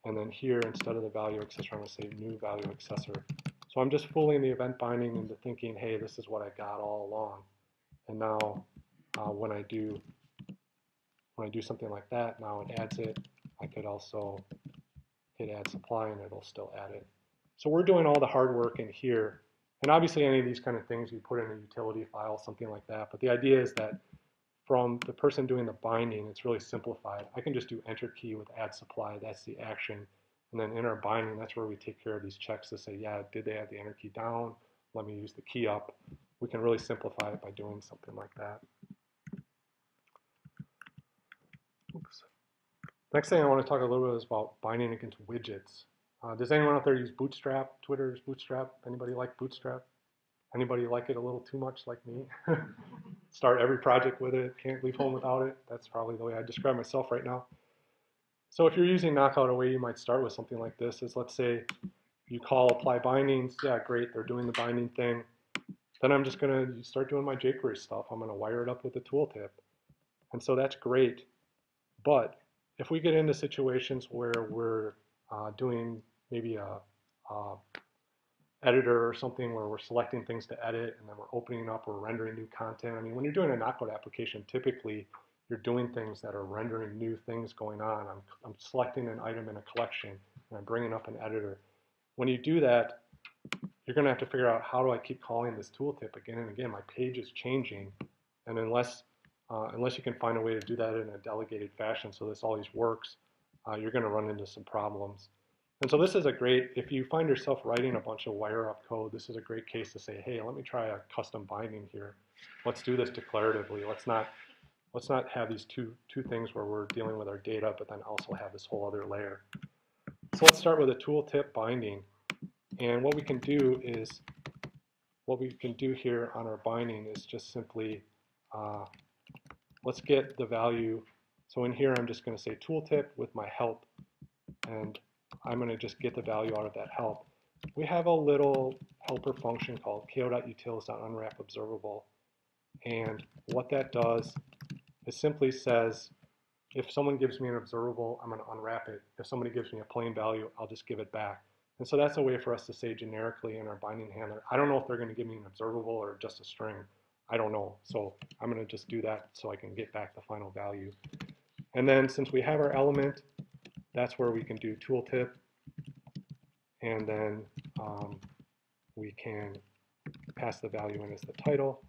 And then here, instead of the value accessor, I'm going to say new value accessor. So I'm just fooling the event binding into thinking, hey, this is what I got all along. And now when I do something like that, now it adds it. I could also hit add supply, and it'll still add it. So we're doing all the hard work in here. And obviously any of these kind of things you put in a utility file, something like that. But the idea is that from the person doing the binding, it's really simplified. I can just do enter key with add supply. That's the action. And then in our binding, that's where we take care of these checks to say, yeah, did they add the enter key down? Let me use the key up. We can really simplify it by doing something like that. Oops. Next thing I want to talk a little bit is about binding against widgets. Does anyone out there use Bootstrap? Twitter's Bootstrap? Anybody like Bootstrap? Anybody like it a little too much like me? Start every project with it, can't leave home without it. That's probably the way I describe myself right now. So if you're using Knockout, a way you might start with something like this is, let's say you call apply bindings. Yeah, great, they're doing the binding thing. Then I'm just going to start doing my jQuery stuff. I'm going to wire it up with the tooltip. And so that's great. But if we get into situations where we're doing maybe a editor or something where we're selecting things to edit, and then we're opening up or rendering new content. I mean, when you're doing a Knockout application, typically you're doing things that are rendering new things going on. I'm selecting an item in a collection, and I'm bringing up an editor. When you do that, you're going to have to figure out, how do I keep calling this tooltip again and again? My page is changing, and unless you can find a way to do that in a delegated fashion so this always works, you're going to run into some problems. And so this is a great, if you find yourself writing a bunch of wire up code, this is a great case to say, hey, let me try a custom binding here. Let's do this declaratively. Let's not have these two things where we're dealing with our data, but then also have this whole other layer. So let's start with a tooltip binding. And what we can do here on our binding is just simply, let's get the value. So in here, I'm just going to say tooltip with my help, and I'm going to just get the value out of that help. We have a little helper function called ko.utils.unwrapObservable, and what that does is simply says, if someone gives me an observable, I'm going to unwrap it. If somebody gives me a plain value, I'll just give it back. And so that's a way for us to say generically in our binding handler, I don't know if they're going to give me an observable or just a string. I don't know. So I'm going to just do that so I can get back the final value. And then since we have our element, that's where we can do tooltip, and then we can pass the value in as the title.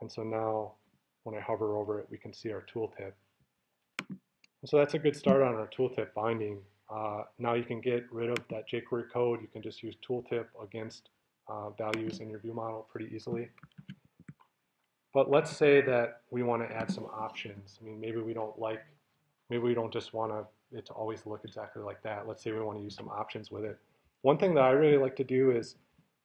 And so now when I hover over it, we can see our tooltip. And so that's a good start on our tooltip binding. Now you can get rid of that jQuery code. You can just use tooltip against values in your view model pretty easily. But let's say that we want to add some options. I mean, maybe we don't just want it to always look exactly like that. Let's say we want to use some options with it. One thing that I really like to do is,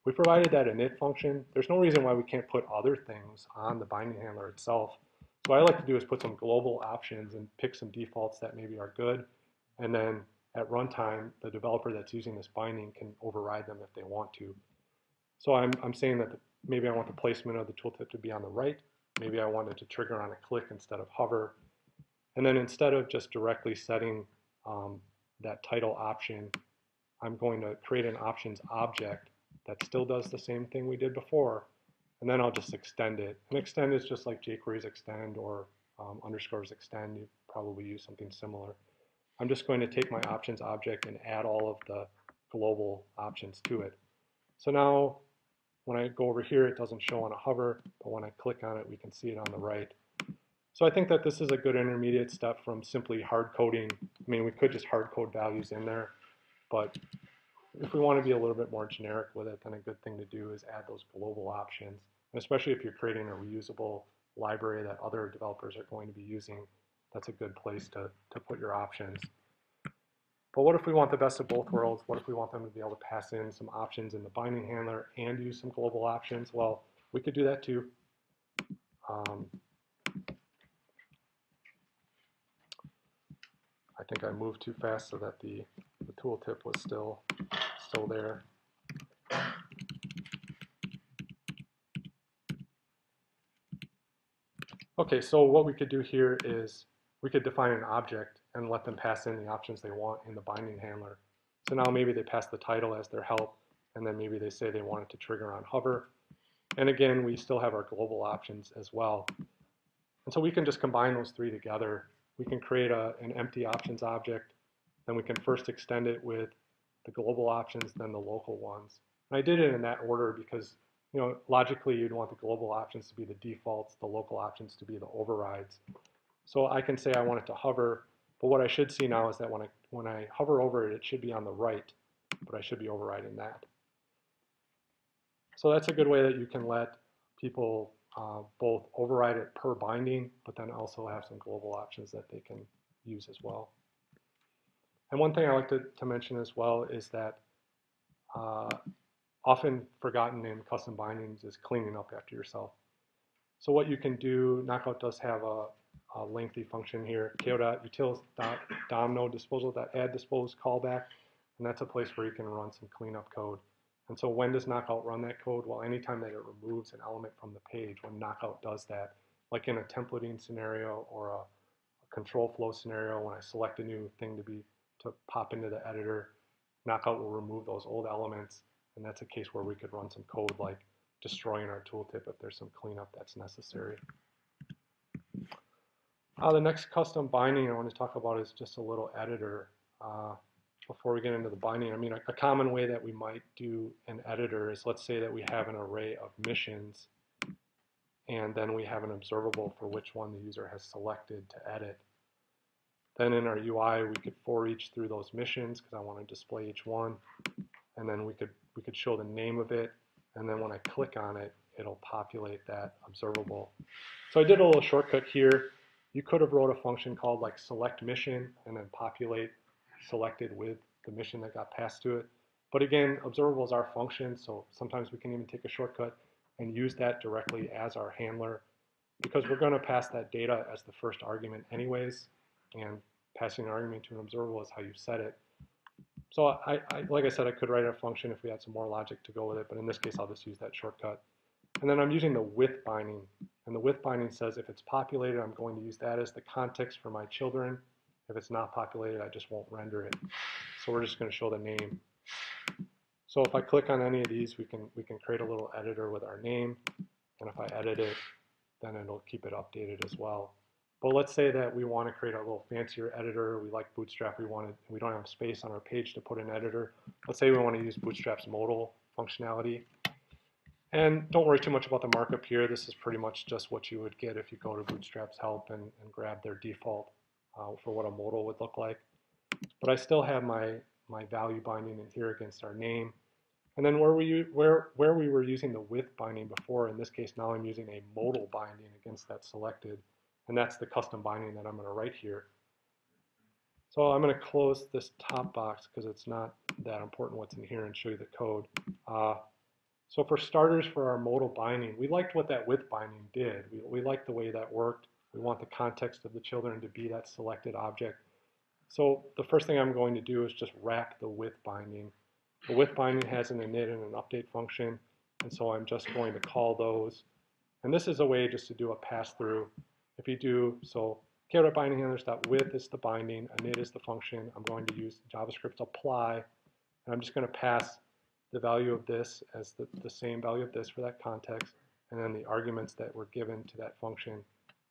we provided that init function. There's no reason why we can't put other things on the binding handler itself. So what I like to do is put some global options and pick some defaults that maybe are good. And then at runtime, the developer that's using this binding can override them if they want to. So I'm saying that maybe I want the placement of the tooltip to be on the right. Maybe I want it to trigger on a click instead of hover. And then instead of just directly setting that title option, I'm going to create an options object that still does the same thing we did before, and then I'll just extend it. And extend is just like jQuery's extend or underscores extend. You probably use something similar. I'm just going to take my options object and add all of the global options to it. So now when I go over here, it doesn't show on a hover, but when I click on it, we can see it on the right. So I think that this is a good intermediate step from simply hard coding. I mean, we could just hard code values in there, but if we want to be a little bit more generic with it, then a good thing to do is add those global options. And especially if you're creating a reusable library that other developers are going to be using, that's a good place to put your options. But what if we want the best of both worlds? What if we want them to be able to pass in some options in the binding handler and use some global options? Well, we could do that too. I think I moved too fast so that the tooltip was still there. Okay, so what we could do here is we could define an object and let them pass in the options they want in the binding handler. So now maybe they pass the title as their help, and then maybe they say they want it to trigger on hover. And again, we still have our global options as well. And so we can just combine those three together. We can create an empty options object, then we can first extend it with the global options, then the local ones. And I did it in that order because, you know, logically you'd want the global options to be the defaults, the local options to be the overrides. So I can say I want it to hover, but what I should see now is that when I hover over it, it should be on the right, but I should be overriding that. So that's a good way that you can let people both override it per binding, but then also have some global options that they can use as well. And one thing I like to mention as well is that often forgotten in custom bindings is cleaning up after yourself. So what you can do, Knockout does have a lengthy function here, ko.utils.dom_node_disposal.add_dispose callback, and that's a place where you can run some cleanup code. And so when does Knockout run that code? Well, anytime that it removes an element from the page, when Knockout does that, like in a templating scenario or a control flow scenario, when I select a new thing to pop into the editor, Knockout will remove those old elements, and that's a case where we could run some code like destroying our tooltip if there's some cleanup that's necessary. The next custom binding I want to talk about is just a little editor. Before we get into the binding, I mean, a common way that we might do an editor is, let's say that we have an array of missions, and then we have an observable for which one the user has selected to edit. Then in our UI, we could for each through those missions because I want to display each one, and then we could show the name of it, and then when I click on it, it'll populate that observable. So I did a little shortcut here. You could have wrote a function called like select mission and then populate selected with the mission that got passed to it. But again, observables are functions, so sometimes we can even take a shortcut and use that directly as our handler because we're going to pass that data as the first argument anyways, and passing an argument to an observable is how you set it. So like I said, I could write a function if we had some more logic to go with it, but in this case, I'll just use that shortcut. And then I'm using the with binding, and the with binding says if it's populated, I'm going to use that as the context for my children. If it's not populated, I just won't render it. So we're just going to show the name. So if I click on any of these, we can create a little editor with our name, and if I edit it, then it'll keep it updated as well. But let's say that we want to create a little fancier editor. We like Bootstrap. We don't have space on our page to put an editor. Let's say we want to use Bootstrap's modal functionality. And don't worry too much about the markup here. This is pretty much just what you would get if you go to Bootstrap's help and grab their default for what a modal would look like. But I still have my value binding in here against our name. And then where we were using the with binding before, in this case now I'm using a modal binding against that selected. And that's the custom binding that I'm going to write here. So I'm going to close this top box because it's not that important what's in here and show you the code. So for starters, for our modal binding, we liked what that with binding did. We liked the way that worked. We want the context of the children to be that selected object. So the first thing I'm going to do is just wrap the with binding. The with binding has an init and an update function, and so I'm just going to call those. And this is a way just to do a pass-through. If you do, so k.bindinghandlers.with is the binding, init is the function. I'm going to use JavaScript apply, and I'm just going to pass the value of this as the same value of this for that context, and then the arguments that were given to that function,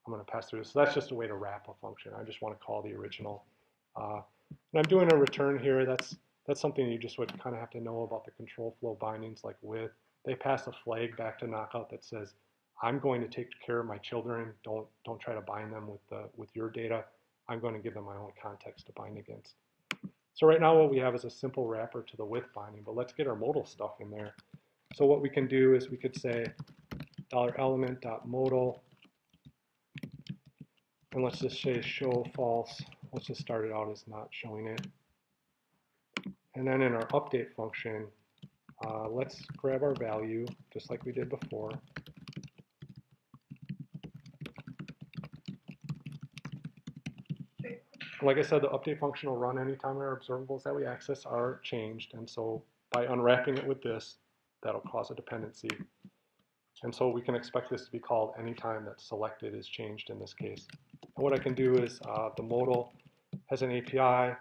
I'm going to pass through. So that's just a way to wrap a function. I just want to call the original. And I'm doing a return here. That's something you just would kind of have to know about the control flow bindings like with. They pass a flag back to Knockout that says, I'm going to take care of my children. Don't try to bind them with your data. I'm going to give them my own context to bind against. So right now what we have is a simple wrapper to the with binding, but let's get our modal stuff in there. So what we can do is we could say $element.modal, and let's just say show false. Let's just start it out as not showing it. And then in our update function, let's grab our value just like we did before. Like I said, the update function will run anytime our observables that we access are changed. And so by unwrapping it with this, that'll cause a dependency. And so we can expect this to be called anytime that selected is changed in this case. And what I can do is the modal has an API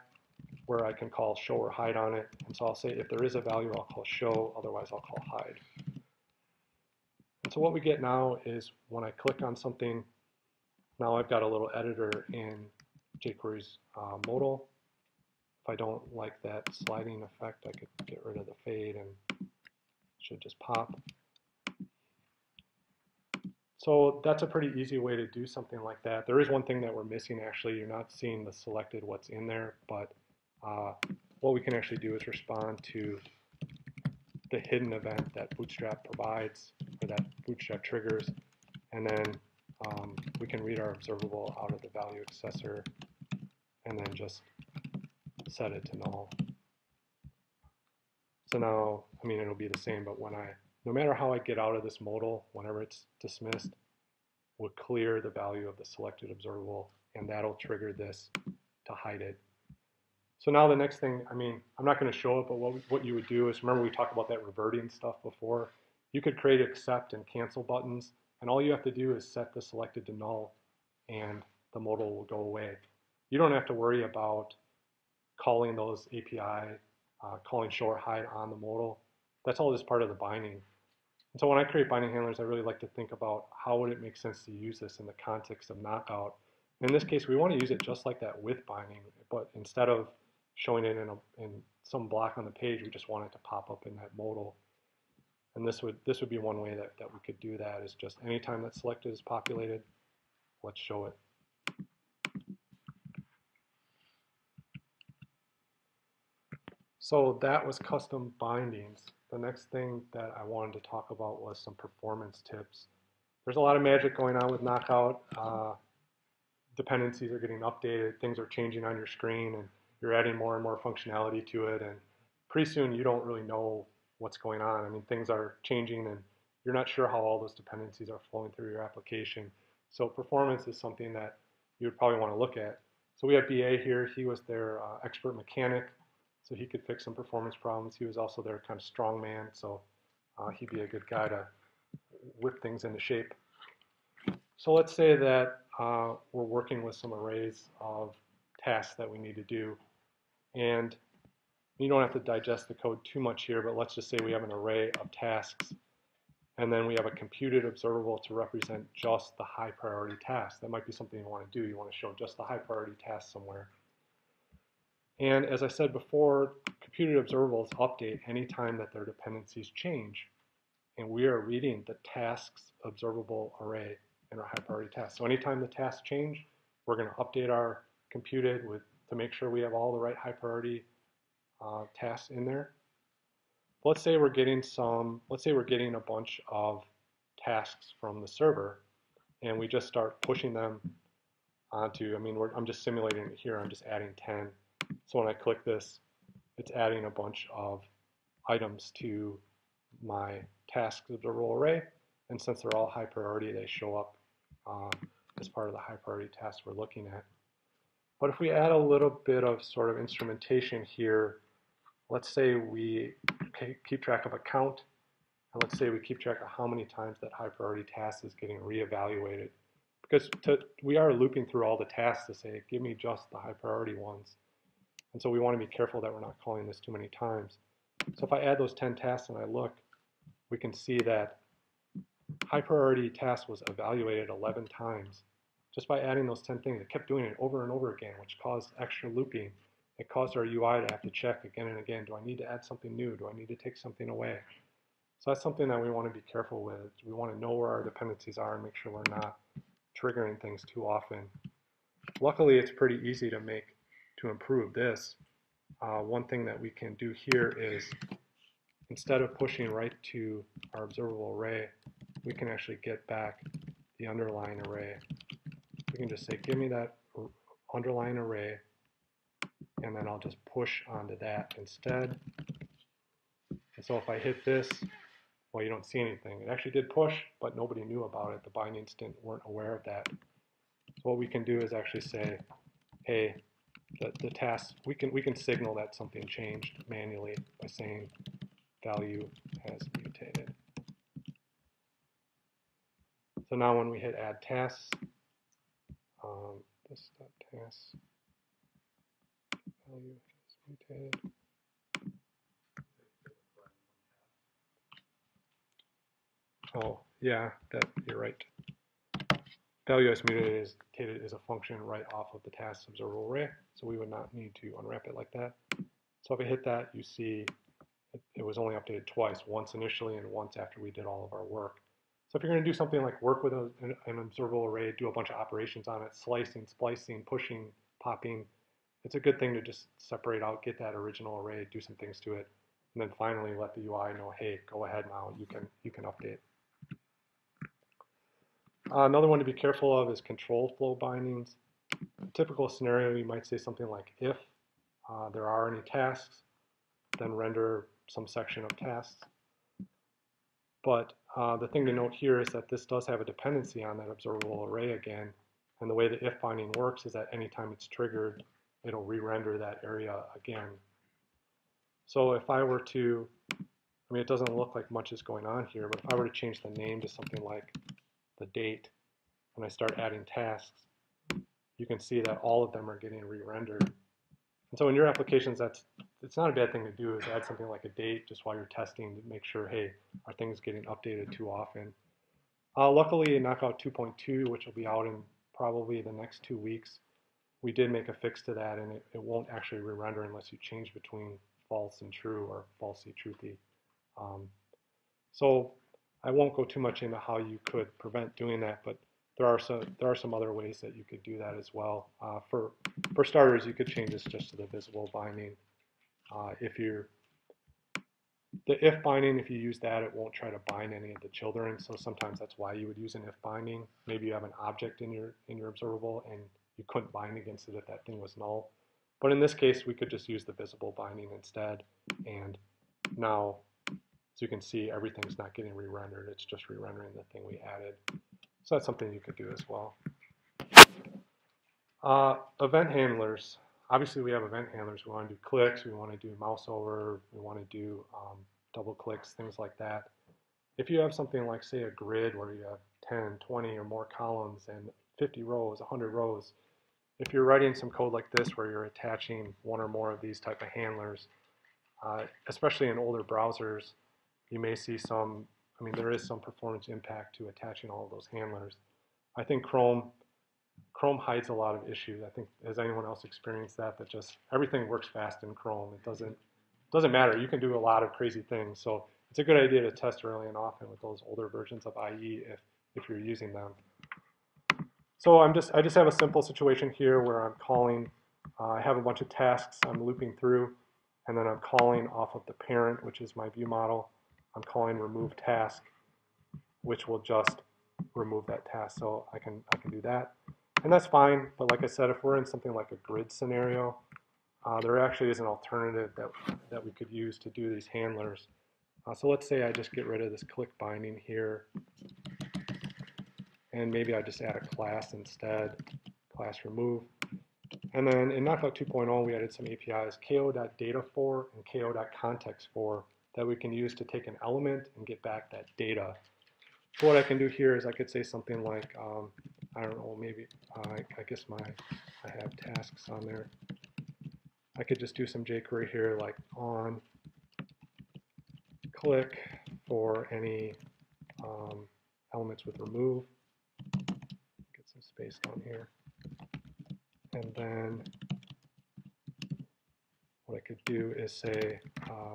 where I can call show or hide on it. And so I'll say if there is a value, I'll call show, otherwise I'll call hide. And so what we get now is when I click on something, now I've got a little editor in jQuery's modal. If I don't like that sliding effect, I could get rid of the fade and it should just pop. So that's a pretty easy way to do something like that. There is one thing that we're missing actually. You're not seeing the selected what's in there, but what we can actually do is respond to the hidden event that Bootstrap provides, or that Bootstrap triggers, and then we can read our observable out of the value accessor and then just set it to null. So now, I mean, it'll be the same, but no matter how I get out of this modal, whenever it's dismissed, we'll clear the value of the selected observable, and that'll trigger this to hide it. So now the next thing, I mean, I'm not going to show it, but what you would do is, remember we talked about that reverting stuff before? You could create accept and cancel buttons, and all you have to do is set the selected to null, and the modal will go away. You don't have to worry about calling those API, calling show or hide on the modal. That's all just part of the binding. And so when I create binding handlers, I really like to think about how would it make sense to use this in the context of Knockout. In this case, we want to use it just like that with binding, but instead of showing it in some block on the page, we just want it to pop up in that modal. And this would be one way that we could do that, is just anytime that selected is populated, let's show it. So that was custom bindings. The next thing that I wanted to talk about was some performance tips. There's a lot of magic going on with Knockout. Dependencies are getting updated, things are changing on your screen, and you're adding more and more functionality to it, and pretty soon you don't really know what's going on. I mean, things are changing and you're not sure how all those dependencies are flowing through your application. So performance is something that you would probably want to look at. So we have BA here. He was their expert mechanic, so he could fix some performance problems. He was also their kind of strong man, so he'd be a good guy to whip things into shape. So let's say that we're working with some arrays of tasks that we need to do. And you don't have to digest the code too much here, but let's just say we have an array of tasks. And then we have a computed observable to represent just the high priority task. That might be something you want to do. You want to show just the high priority task somewhere. And as I said before, computed observables update anytime that their dependencies change. And we are reading the tasks observable array in our high priority tasks. So anytime the tasks change, we're going to update our computed to make sure we have all the right high priority tasks in there. Let's say we're getting a bunch of tasks from the server, and we just start pushing them onto, I'm just simulating it here, I'm just adding 10. So when I click this, it's adding a bunch of items to my tasks observable array, and since they're all high priority, they show up as part of the high priority tasks we're looking at. But if we add a little bit of sort of instrumentation here, let's say we keep track of a count, and let's say we keep track of how many times that high priority task is getting reevaluated. Because we are looping through all the tasks to say, give me just the high priority ones. And so we want to be careful that we're not calling this too many times. So if I add those 10 tasks and I look, we can see that high priority task was evaluated 11 times. Just by adding those 10 things, it kept doing it over and over again, which caused extra looping. It caused our UI to have to check again and again, do I need to add something new? Do I need to take something away? So that's something that we want to be careful with. We want to know where our dependencies are and make sure we're not triggering things too often. Luckily, it's pretty easy to improve this. One thing that we can do here is, instead of pushing right to our observable array, we can actually get back the underlying array. We can just say, give me that underlying array, and then I'll just push onto that instead. And so if I hit this, well, you don't see anything. It actually did push, but nobody knew about it. The bindings weren't aware of that. So what we can do is actually say, hey, the task, we can signal that something changed manually by saying value has mutated. So now when we hit add tasks, this task value has mutated. Oh, yeah, you're right. Value as mutated is a function right off of the task observable array, so we would not need to unwrap it like that. So if I hit that, you see it was only updated twice, once initially and once after we did all of our work. So if you're going to do something like work with an observable array, do a bunch of operations on it, slicing, splicing, pushing, popping, it's a good thing to just separate out, get that original array, do some things to it, and then finally let the UI know, hey, go ahead now, you can update. Another one to be careful of is control flow bindings. A typical scenario, you might say something like, if there are any tasks, then render some section of tasks. But the thing to note here is that this does have a dependency on that observable array again. And the way the if binding works is that anytime it's triggered, it'll re-render that area again. So if I were to, it doesn't look like much is going on here, but if I were to change the name to something like the date, and I start adding tasks, you can see that all of them are getting re-rendered. And so in your applications, it's not a bad thing to do, is add something like a date just while you're testing to make sure, hey, are things getting updated too often? Luckily, in Knockout 2.2, which will be out in probably the next 2 weeks, we did make a fix to that, and it won't actually re-render unless you change between false and true or falsy truthy. So I won't go too much into how you could prevent doing that, but there are some other ways that you could do that as well. For starters, you could change this just to the visible binding. The if binding, if you use that, it won't try to bind any of the children. So sometimes that's why you would use an if binding. Maybe you have an object in your observable and you couldn't bind against it if that thing was null. But in this case, we could just use the visible binding instead. And now, as you can see, everything's not getting re-rendered. It's just re-rendering the thing we added. So that's something you could do as well. Event handlers. Obviously, we have event handlers. We want to do clicks. We want to do mouse over. We want to do double clicks, things like that. If you have something like, say, a grid where you have 10, 20 or more columns and 50 rows, 100 rows, if you're writing some code like this where you're attaching one or more of these type of handlers, especially in older browsers, you may see some I mean, there is some performance impact to attaching all of those handlers. I think Chrome hides a lot of issues. I think, has anyone else experienced that? That just everything works fast in Chrome. It doesn't matter. You can do a lot of crazy things. So it's a good idea to test early and often with those older versions of IE if you're using them. So I just have a simple situation here where I'm calling. I have a bunch of tasks I'm looping through, and then I'm calling off of the parent, which is my view model. I'm calling remove task, which will just remove that task. So I can do that. And that's fine, but like I said, if we're in something like a grid scenario, there actually is an alternative that we could use to do these handlers. So let's say I just get rid of this click binding here, and maybe I just add a class instead, class remove. And then in Knockout 2.0, we added some APIs, ko.data4 and ko.context4, that we can use to take an element and get back that data. So what I can do here is I could say something like, I don't know, maybe, I guess I have tasks on there. I could just do some jQuery here, like on click for any elements with remove. Get some space down here. And then what I could do is say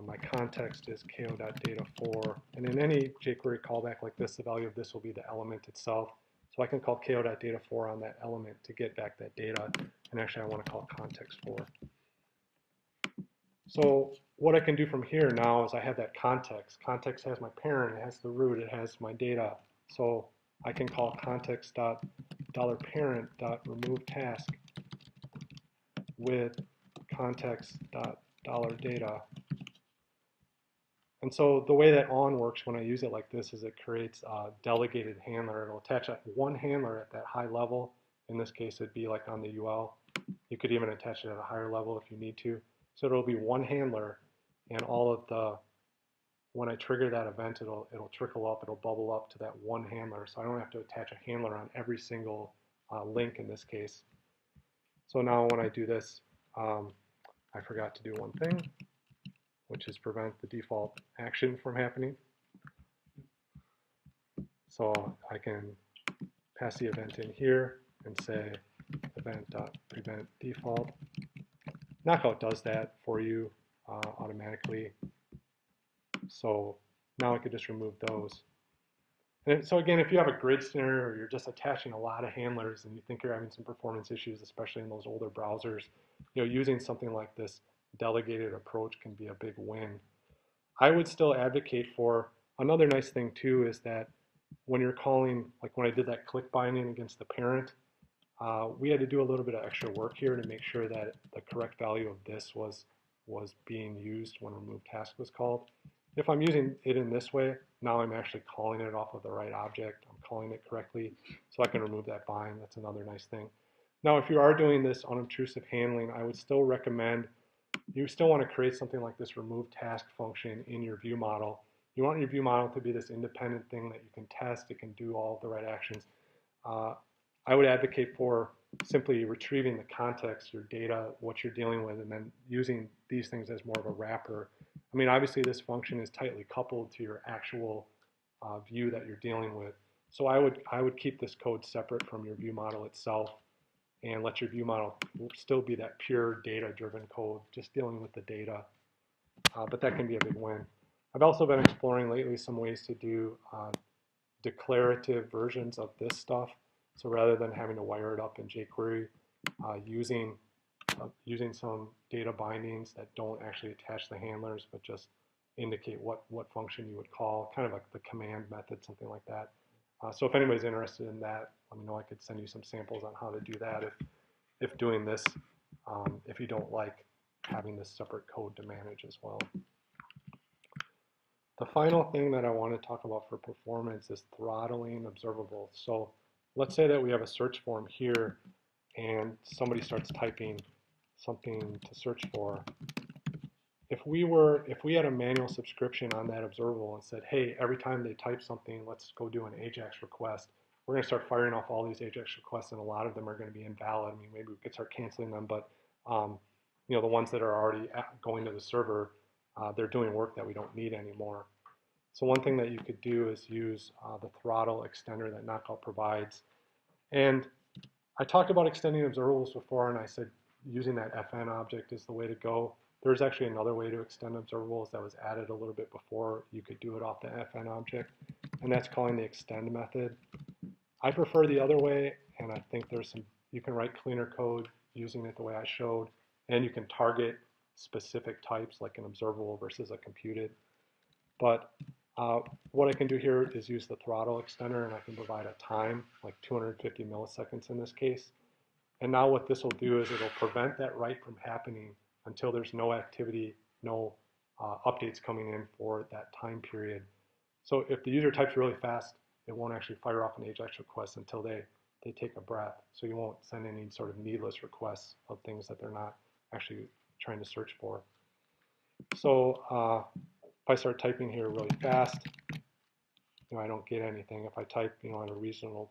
my context is ko.data4. And in any jQuery callback like this, the value of this will be the element itself. So I can call ko.data4 on that element to get back that data. And actually, I want to call context4. So what I can do from here now is I have that context. Context has my parent, it has the root, it has my data. So I can call context.$parent.remove task with context.$data. And so the way that on works when I use it like this is it creates a delegated handler. It'll attach one handler at that high level. In this case, it'd be like on the UL. You could even attach it at a higher level if you need to. So it'll be one handler, and all of the, when I trigger that event, it'll trickle up, it'll bubble up to that one handler. So I don't have to attach a handler on every single link in this case. So now when I do this, I forgot to do one thing, which is prevent the default action from happening. So I can pass the event in here and say event.prevent default. Knockout does that for you automatically. So now I could just remove those. And so again, if you have a grid scenario or you're just attaching a lot of handlers and you think you're having some performance issues, especially in those older browsers, using something like this delegated approach can be a big win. I would still advocate for another nice thing too is that when you're calling, like when I did that click binding against the parent, we had to do a little bit of extra work here to make sure that the correct value of this was being used when remove task was called. If I'm using it in this way, now I'm actually calling it off of the right object. I'm calling it correctly, so I can remove that bind. That's another nice thing. Now, if you are doing this unobtrusive handling, I would still recommend you still want to create something like this remove task function in your view model. You want your view model to be this independent thing that you can test. It can do all the right actions. I would advocate for simply retrieving the context, your data, what you're dealing with, and then using these things as more of a wrapper. I mean, obviously this function is tightly coupled to your actual view that you're dealing with. So I would keep this code separate from your view model itself and let your view model still be that pure data-driven code, just dealing with the data. But that can be a big win. I've also been exploring lately some ways to do declarative versions of this stuff. So rather than having to wire it up in jQuery, using some data bindings that don't actually attach the handlers, but just indicate what function you would call, kind of like the command method, something like that. So if anybody's interested in that, let me know. I could send you some samples on how to do that if doing this, if you don't like having this separate code to manage as well. The final thing that I want to talk about for performance is throttling observables. So let's say that we have a search form here and somebody starts typing something to search for. If we had a manual subscription on that observable and said, hey, every time they type something, let's go do an AJAX request, we're going to start firing off all these AJAX requests, and a lot of them are going to be invalid. I mean, maybe we could start canceling them, but the ones that are already going to the server, they're doing work that we don't need anymore. So one thing that you could do is use the throttle extender that Knockout provides. And I talked about extending observables before, and I said using that FN object is the way to go. There's actually another way to extend observables that was added a little bit before you could do it off the FN object, and that's calling the extend method. I prefer the other way, and I think you can write cleaner code using it the way I showed, and you can target specific types like an observable versus a computed. But what I can do here is use the throttle extender, and I can provide a time, like 250 milliseconds in this case. And now what this will do is it'll prevent that write from happening until there's no activity, no updates coming in for that time period. So if the user types really fast, it won't actually fire off an AJAX request until they take a breath. So you won't send any sort of needless requests of things that they're not actually trying to search for. So if I start typing here really fast, I don't get anything. If I type, at a reasonable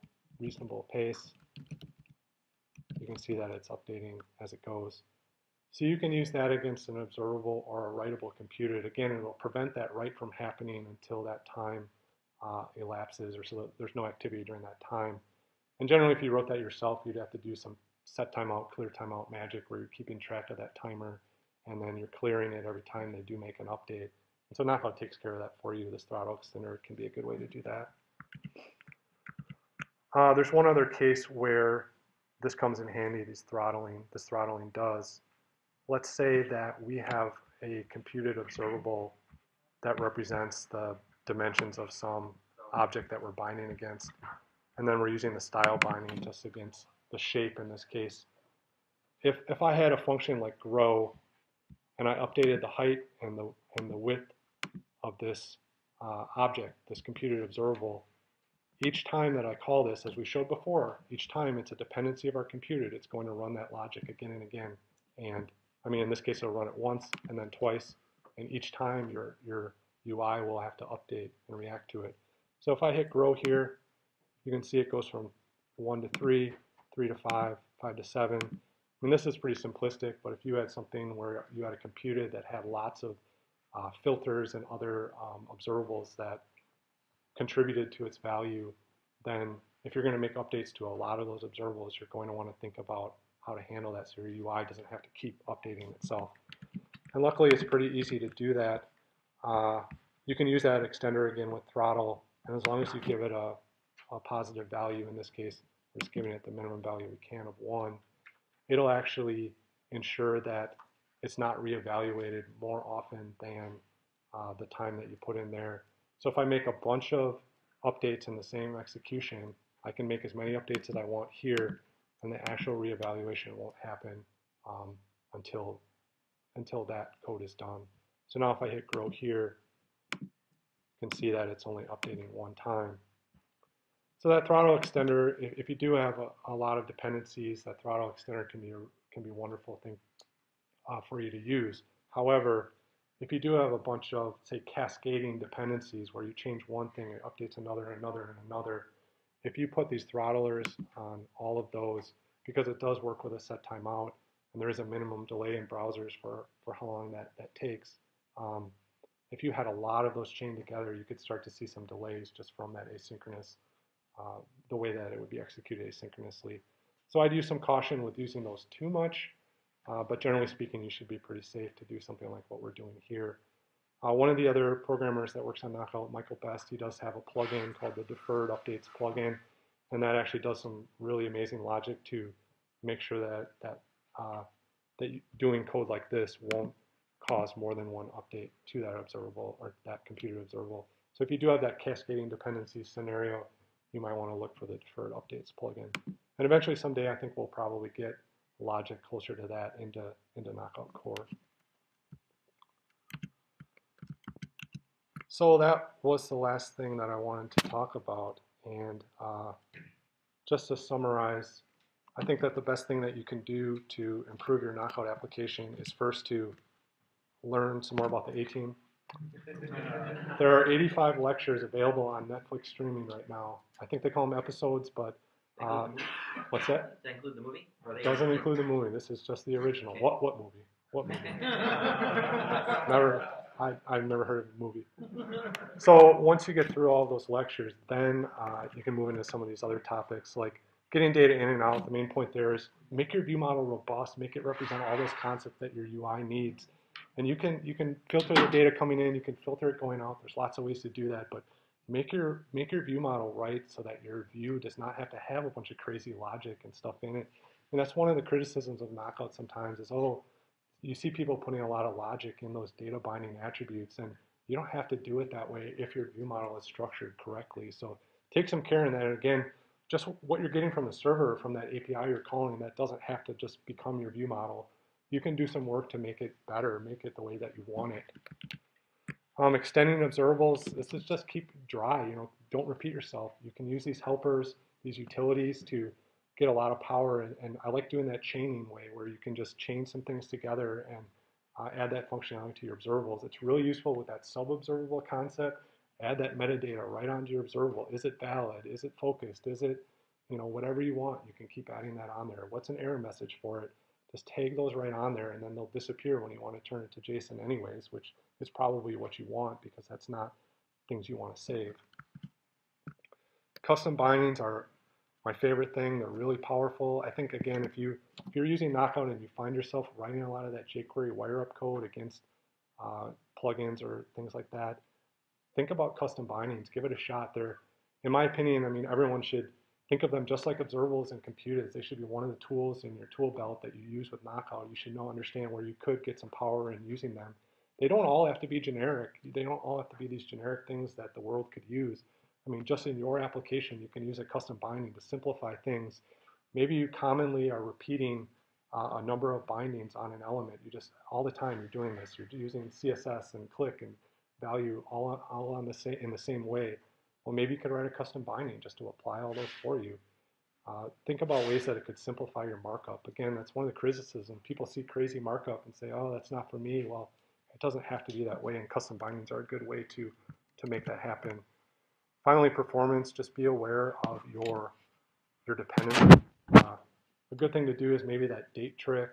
pace, you can see that it's updating as it goes. So you can use that against an observable or a writable computed. Again, it will prevent that write from happening until that time elapses, or so that there's no activity during that time. And generally, if you wrote that yourself, you'd have to do some set timeout, clear timeout magic where you're keeping track of that timer, and then you're clearing it every time they do make an update. And so Knockout takes care of that for you. This throttle extender can be a good way to do that. There's one other case where this comes in handy, this throttling does. Let's say that we have a computed observable that represents the dimensions of some object that we're binding against. And then we're using the style binding just against the shape in this case. If I had a function like grow, and I updated the height and the width of this object, this computed observable, each time that I call this, as we showed before, each time it's a dependency of our computed, it's going to run that logic again and again. And I mean, in this case, it'll run it once and then twice, and each time your UI will have to update and react to it. So if I hit grow here, you can see it goes from 1 to 3, 3 to 5, 5 to 7. I mean, this is pretty simplistic, but if you had something where you had a computed that had lots of filters and other observables that contributed to its value, then if you're going to make updates to a lot of those observables, you're going to want to think about how to handle that so your UI doesn't have to keep updating itself. And luckily, it's pretty easy to do that. You can use that extender again with throttle, and as long as you give it a positive value, in this case, we're just giving it the minimum value we can of 1, it'll actually ensure that it's not reevaluated more often than the time that you put in there. So if I make a bunch of updates in the same execution, I can make as many updates as I want here, and the actual reevaluation won't happen until that code is done. So now if I hit grow here, you can see that it's only updating 1 time. So that throttle extender, if you do have a lot of dependencies, that throttle extender can be a wonderful thing for you to use. However, if you do have a bunch of, say, cascading dependencies where you change one thing, it updates another and another and another, if you put these throttlers on all of those, because it does work with a set timeout, and there is a minimum delay in browsers for how long that takes, if you had a lot of those chained together, you could start to see some delays just from that asynchronous, the way that it would be executed asynchronously. So I'd use some caution with using those too much, but generally speaking, you should be pretty safe to do something like what we're doing here. One of the other programmers that works on Knockout, Michael Best, he does have a plugin called the Deferred Updates plugin, and that actually does some really amazing logic to make sure that doing code like this won't cause more than one update to that observable or that computed observable. So if you do have that cascading dependency scenario, you might want to look for the Deferred Updates plugin. And eventually someday I think we'll probably get logic closer to that into Knockout Core. So that was the last thing that I wanted to talk about. And just to summarize, I think that the best thing that you can do to improve your Knockout application is first to learn some more about the A-Team. There are 85 lectures available on Netflix streaming right now. I think they call them episodes, but what's that? Does that include the movie? Doesn't include the movie. This is just the original. Okay. What movie? What movie? I've never heard of the movie. So once you get through all those lectures, then you can move into some of these other topics like getting data in and out. The main point there is make your view model robust, make it represent all those concepts that your UI needs. And you can filter the data coming in, you can filter it going out. There's lots of ways to do that, but make your view model right so that your view does not have to have a bunch of crazy logic and stuff in it. And that's one of the criticisms of Knockout sometimes is, oh, you see people putting a lot of logic in those data binding attributes, and you don't have to do it that way if your view model is structured correctly. So take some care in that. And again, just what you're getting from the server, from that API you're calling, that doesn't have to just become your view model. You can do some work to make it better, make it the way that you want it. Extending observables, this is just keep dry, don't repeat yourself. You can use these helpers, these utilities to get a lot of power, and I like doing that chaining way where you can just chain some things together and add that functionality to your observables. It's really useful with that sub-observable concept. Add that metadata right onto your observable. Is it valid? Is it focused? Is it, whatever you want, you can keep adding that on there. What's an error message for it? Just tag those right on there, and then they'll disappear when you want to turn it to JSON anyways, which is probably what you want because that's not things you want to save. Custom bindings are my favorite thing. They're really powerful. I think, again, if you're using Knockout and you find yourself writing a lot of that jQuery wire-up code against plugins or things like that, think about custom bindings. Give it a shot. They're, in my opinion, everyone should think of them just like observables and computers. They should be one of the tools in your tool belt that you use with Knockout. You should understand where you could get some power in using them. They don't all have to be generic. They don't all have to be these generic things that the world could use. Just in your application, you can use a custom binding to simplify things. Maybe you commonly are repeating a number of bindings on an element. You just, all the time you're doing this. You're using CSS and click and value all on in the same way. Well, maybe you could write a custom binding just to apply all those for you. Think about ways that it could simplify your markup. Again, that's one of the criticisms. People see crazy markup and say, oh, that's not for me. Well, it doesn't have to be that way, and custom bindings are a good way to make that happen. Finally, performance, just be aware of your dependency. A good thing to do is maybe that date trick.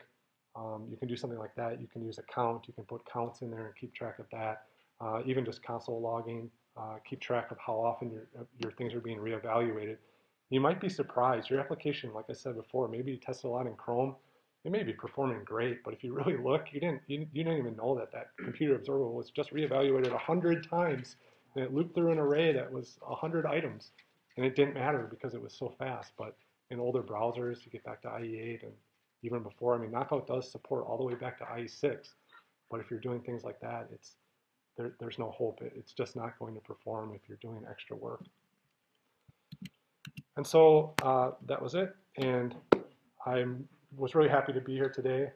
You can do something like that. You can use a count. You can put counts in there and keep track of that. Even just console logging, keep track of how often your things are being reevaluated. You might be surprised. Your application, like I said before, maybe you tested a lot in Chrome. It may be performing great, but if you really look, you didn't even know that computer observable was just reevaluated 100 times, and it looped through an array that was 100 items, and it didn't matter because it was so fast. But in older browsers, you get back to IE8 and even before. Knockout does support all the way back to IE6, but if you're doing things like that, there's no hope. It's just not going to perform if you're doing extra work. And so that was it. And I was really happy to be here today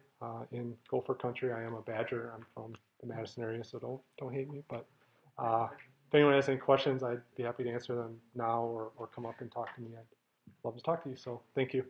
in Gopher Country. I am a Badger. I'm from the Madison area, so don't hate me. But if anyone has any questions, I'd be happy to answer them now or come up and talk to me. I'd love to talk to you. So thank you.